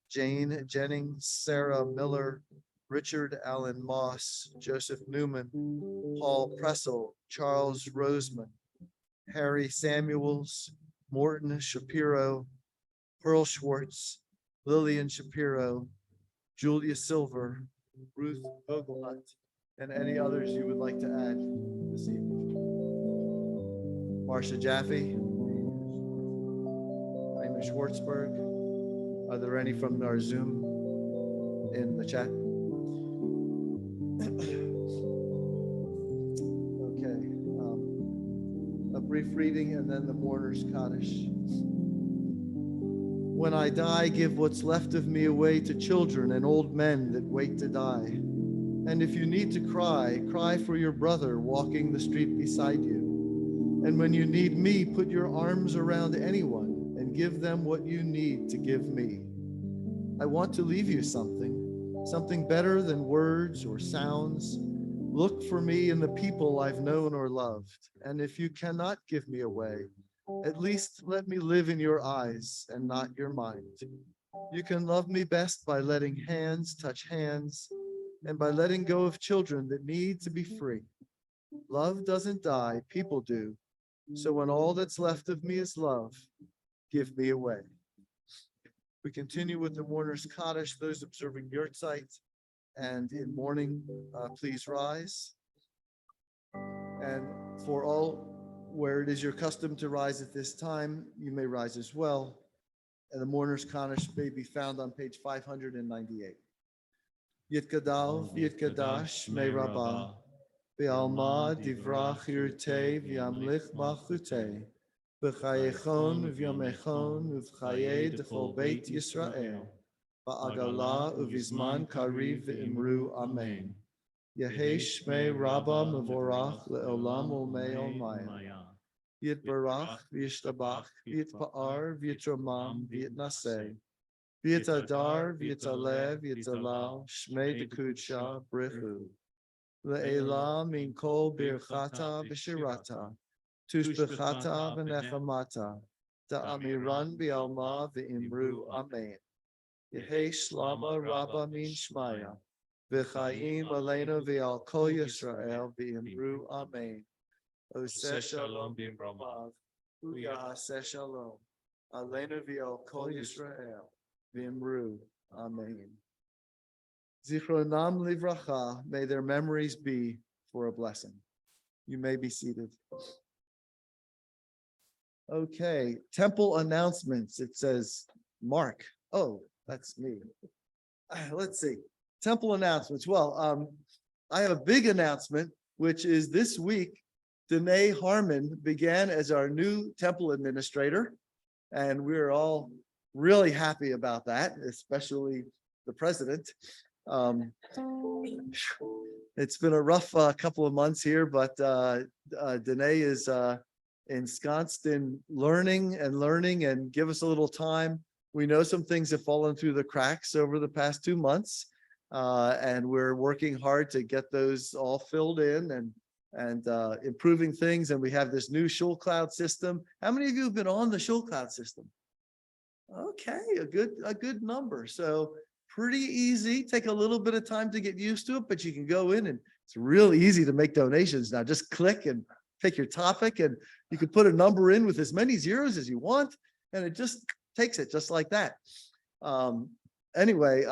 Jane Jennings, Sarah Miller, Richard Allen Moss, Joseph Newman, Paul Pressel, Charles Roseman, Harry Samuels, Morton Shapiro, Pearl Schwartz, Lillian Shapiro, Julia Silver, Ruth Vogelhut, and any others you would like to add this evening. Marcia Jaffe, Raymond Schwartzberg. Are there any from our Zoom in the chat? Okay. A brief reading and then the mourner's Kaddish. When I die, give what's left of me away to children and old men that wait to die. And if you need to cry, cry for your brother walking the street beside you. And when you need me, put your arms around anyone and give them what you need to give me. I want to leave you something better than words or sounds. Look for me in the people I've known or loved. And if you cannot give me away, at least let me live in your eyes and not your mind. You can love me best by letting hands touch hands and by letting go of children that need to be free. Love doesn't die, people do. So when all that's left of me is love, give me away. We continue with the mourner's Kaddish. Those observing yurt site and in mourning, please rise. And for all where it is your custom to rise at this time, you may rise as well. And the mourner's Kaddish may be found on page 598. Yitkadal v'yitkadash me rabbah, v'alma divra chirtei v'yamlich malchutei, v'chayechon v'yamechon v'chayei d'chol beit Yisrael, v'agala uvizman kariv v'imru amen. Yehesh me rabbah mevorach le'olam u'mei olmaya. Yitbarach v'yishtabach v'yitpa'ar v'yitromam v'yitnaseh. V'yitadar, v'yitalev, v'yitalal, shmei dekudsha, brichu. Le'ela min kol birchata v'shirata, tushbechata v'nechamata, da'amiran b'alma v'imru amen. Yehesh lama rabba min shmaya, v'chayim aleinu v'al kol Yisrael v'imru amen. Oseh shalom b'imromav, u'ya'aseh shalom, aleinu v'al kol Yisrael. V'imru, amen. Zichronam livracha, may their memories be for a blessing. You may be seated. Okay, temple announcements. It says, Mark. Oh, that's me. Let's see. Temple announcements. Well, I have a big announcement, which is this week, Danae Harmon began as our new temple administrator, and we're all really happy about that, especially the president. It's been a rough couple of months here, but Danae is ensconced in learning and give us a little time. We know some things have fallen through the cracks over the past 2 months, And we're working hard to get those all filled in and improving things. And we have this new Shul Cloud system. How many of you have been on the Shul Cloud system? Okay, a good number. So pretty easy. Take a little bit of time to get used to it, but you can go in and it's real easy to make donations now. Just click and pick your topic, and you can put a number in with as many zeros as you want, and it just takes it just like that. Anyway,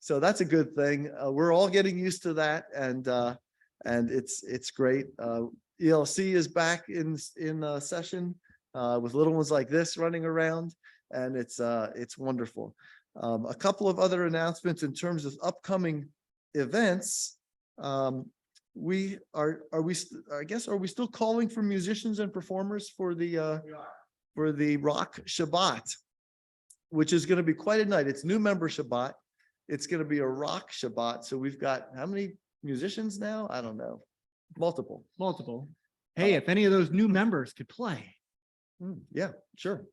so that's a good thing. We're all getting used to that, and it's great. ELC is back in session with little ones like this running around, and it's wonderful. A couple of other announcements in terms of upcoming events. Are we still calling for musicians and performers for the Rock Shabbat, which is going to be quite a night. It's new member Shabbat. It's going to be a rock Shabbat. So we've got how many musicians now? I don't know. Multiple. Hey, if any of those new members could play. Yeah, sure.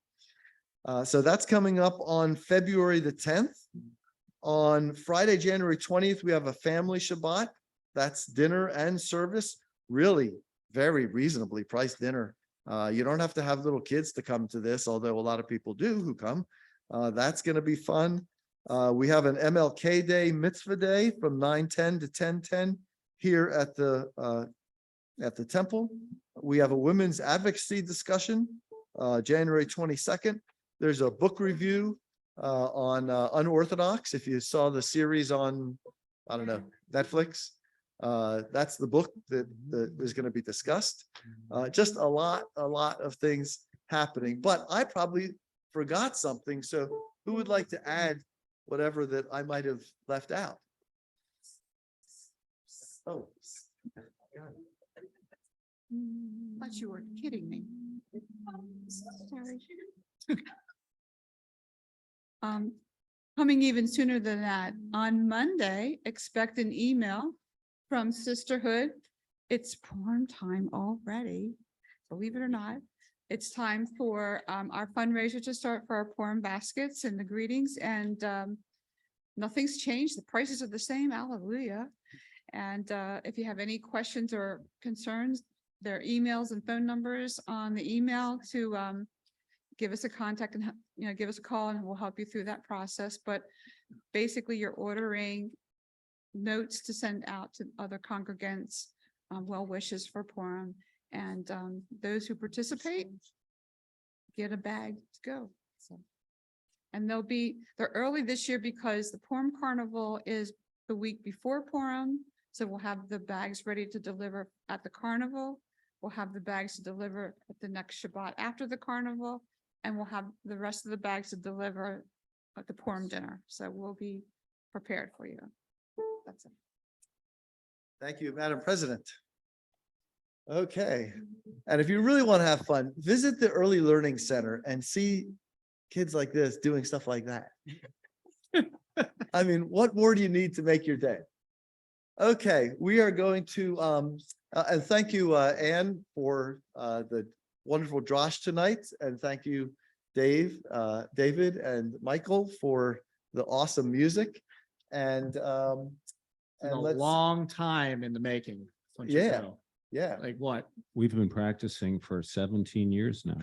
So that's coming up on February the 10th. On Friday, January 20th, we have a family Shabbat. That's dinner and service. Really very reasonably priced dinner. You don't have to have little kids to come to this, although a lot of people do who come. That's going to be fun. We have an MLK Day Mitzvah Day from 9:10 to 10:10 here at the temple. We have a women's advocacy discussion January 22nd. There's a book review on Unorthodox. If you saw the series on, I don't know, Netflix, that's the book that is going to be discussed. Just a lot of things happening, but I probably forgot something. So who would like to add whatever that I might have left out? Oh, Thought you were kidding me. Sorry. Coming even sooner than that, on Monday, expect an email from Sisterhood. It's Purim time already, believe it or not. It's time for our fundraiser to start for our Purim baskets and the greetings, and nothing's changed. The prices are the same. Hallelujah. And if you have any questions or concerns, there are emails and phone numbers on the email to give us a contact and give us a call, and we'll help you through that process. But basically, you're ordering notes to send out to other congregants, well wishes for Purim, and those who participate get a bag to go. So, and they're early this year because the Purim Carnival is the week before Purim, so we'll have the bags ready to deliver at the carnival. We'll have the bags to deliver at the next Shabbat after the carnival, and we'll have the rest of the bags to deliver at the Purim dinner. So we'll be prepared for you. That's it. thank you, Madam President. Okay, and if you really want to have fun, visit the Early Learning Center and see kids like this doing stuff like that. I mean, what more do you need to make your day? Okay, we are going to, and thank you, Anne, for the wonderful drosh tonight, and thank you, David and Michael for the awesome music. And It's a let's, long time in the making. don't you Yeah. know? yeah. Like what? We've been practicing for 17 years now.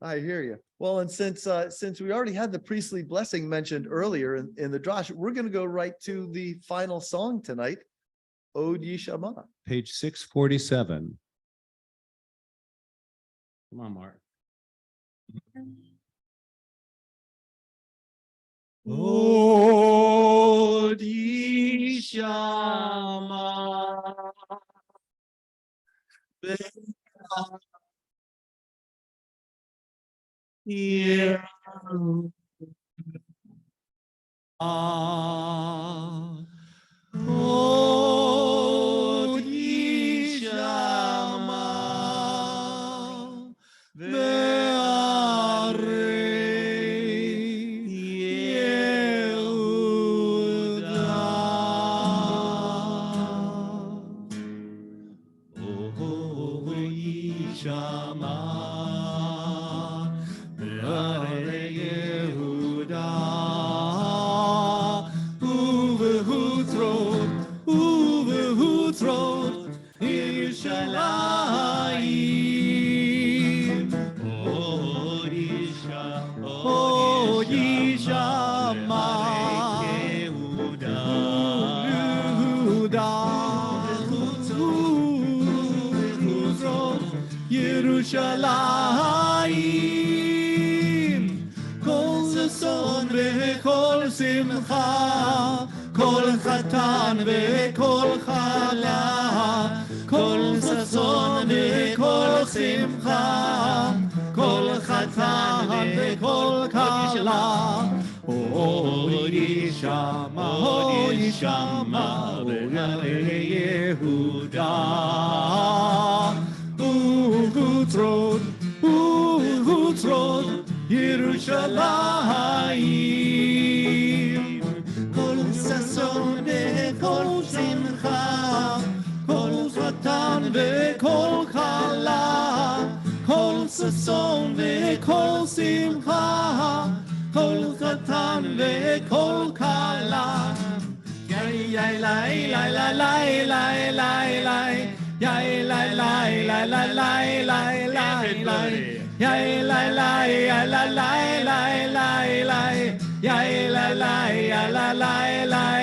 I hear you. Well, and since we already had the priestly blessing mentioned earlier in the drosh, we're going to go right to the final song tonight, Od Yishama. Page 647. Come on, Mark. Od Yishama. Here. Od Yishama. Ve'arei Yehuda. Od Yishama. Ve'arei Yehuda. ירושלים, כל ששון וכל שמחה, כל חתן וכל כלה, כל ששון וכל שמחה, כל חתן וכל כלה. אוי שמע בערי יהודה, וחוצרות ירושלים, כל ששון וכל שמחה, כל חתן וכל כלה, כל ששון וכל שמחה, כל חתן וכל כלה. יאי לי לי לי לי לי לי לי, יאי לי לי לי לי לי לי לי, יאי לי לי לי לי לי לי, יאי לי לי לי לי לי.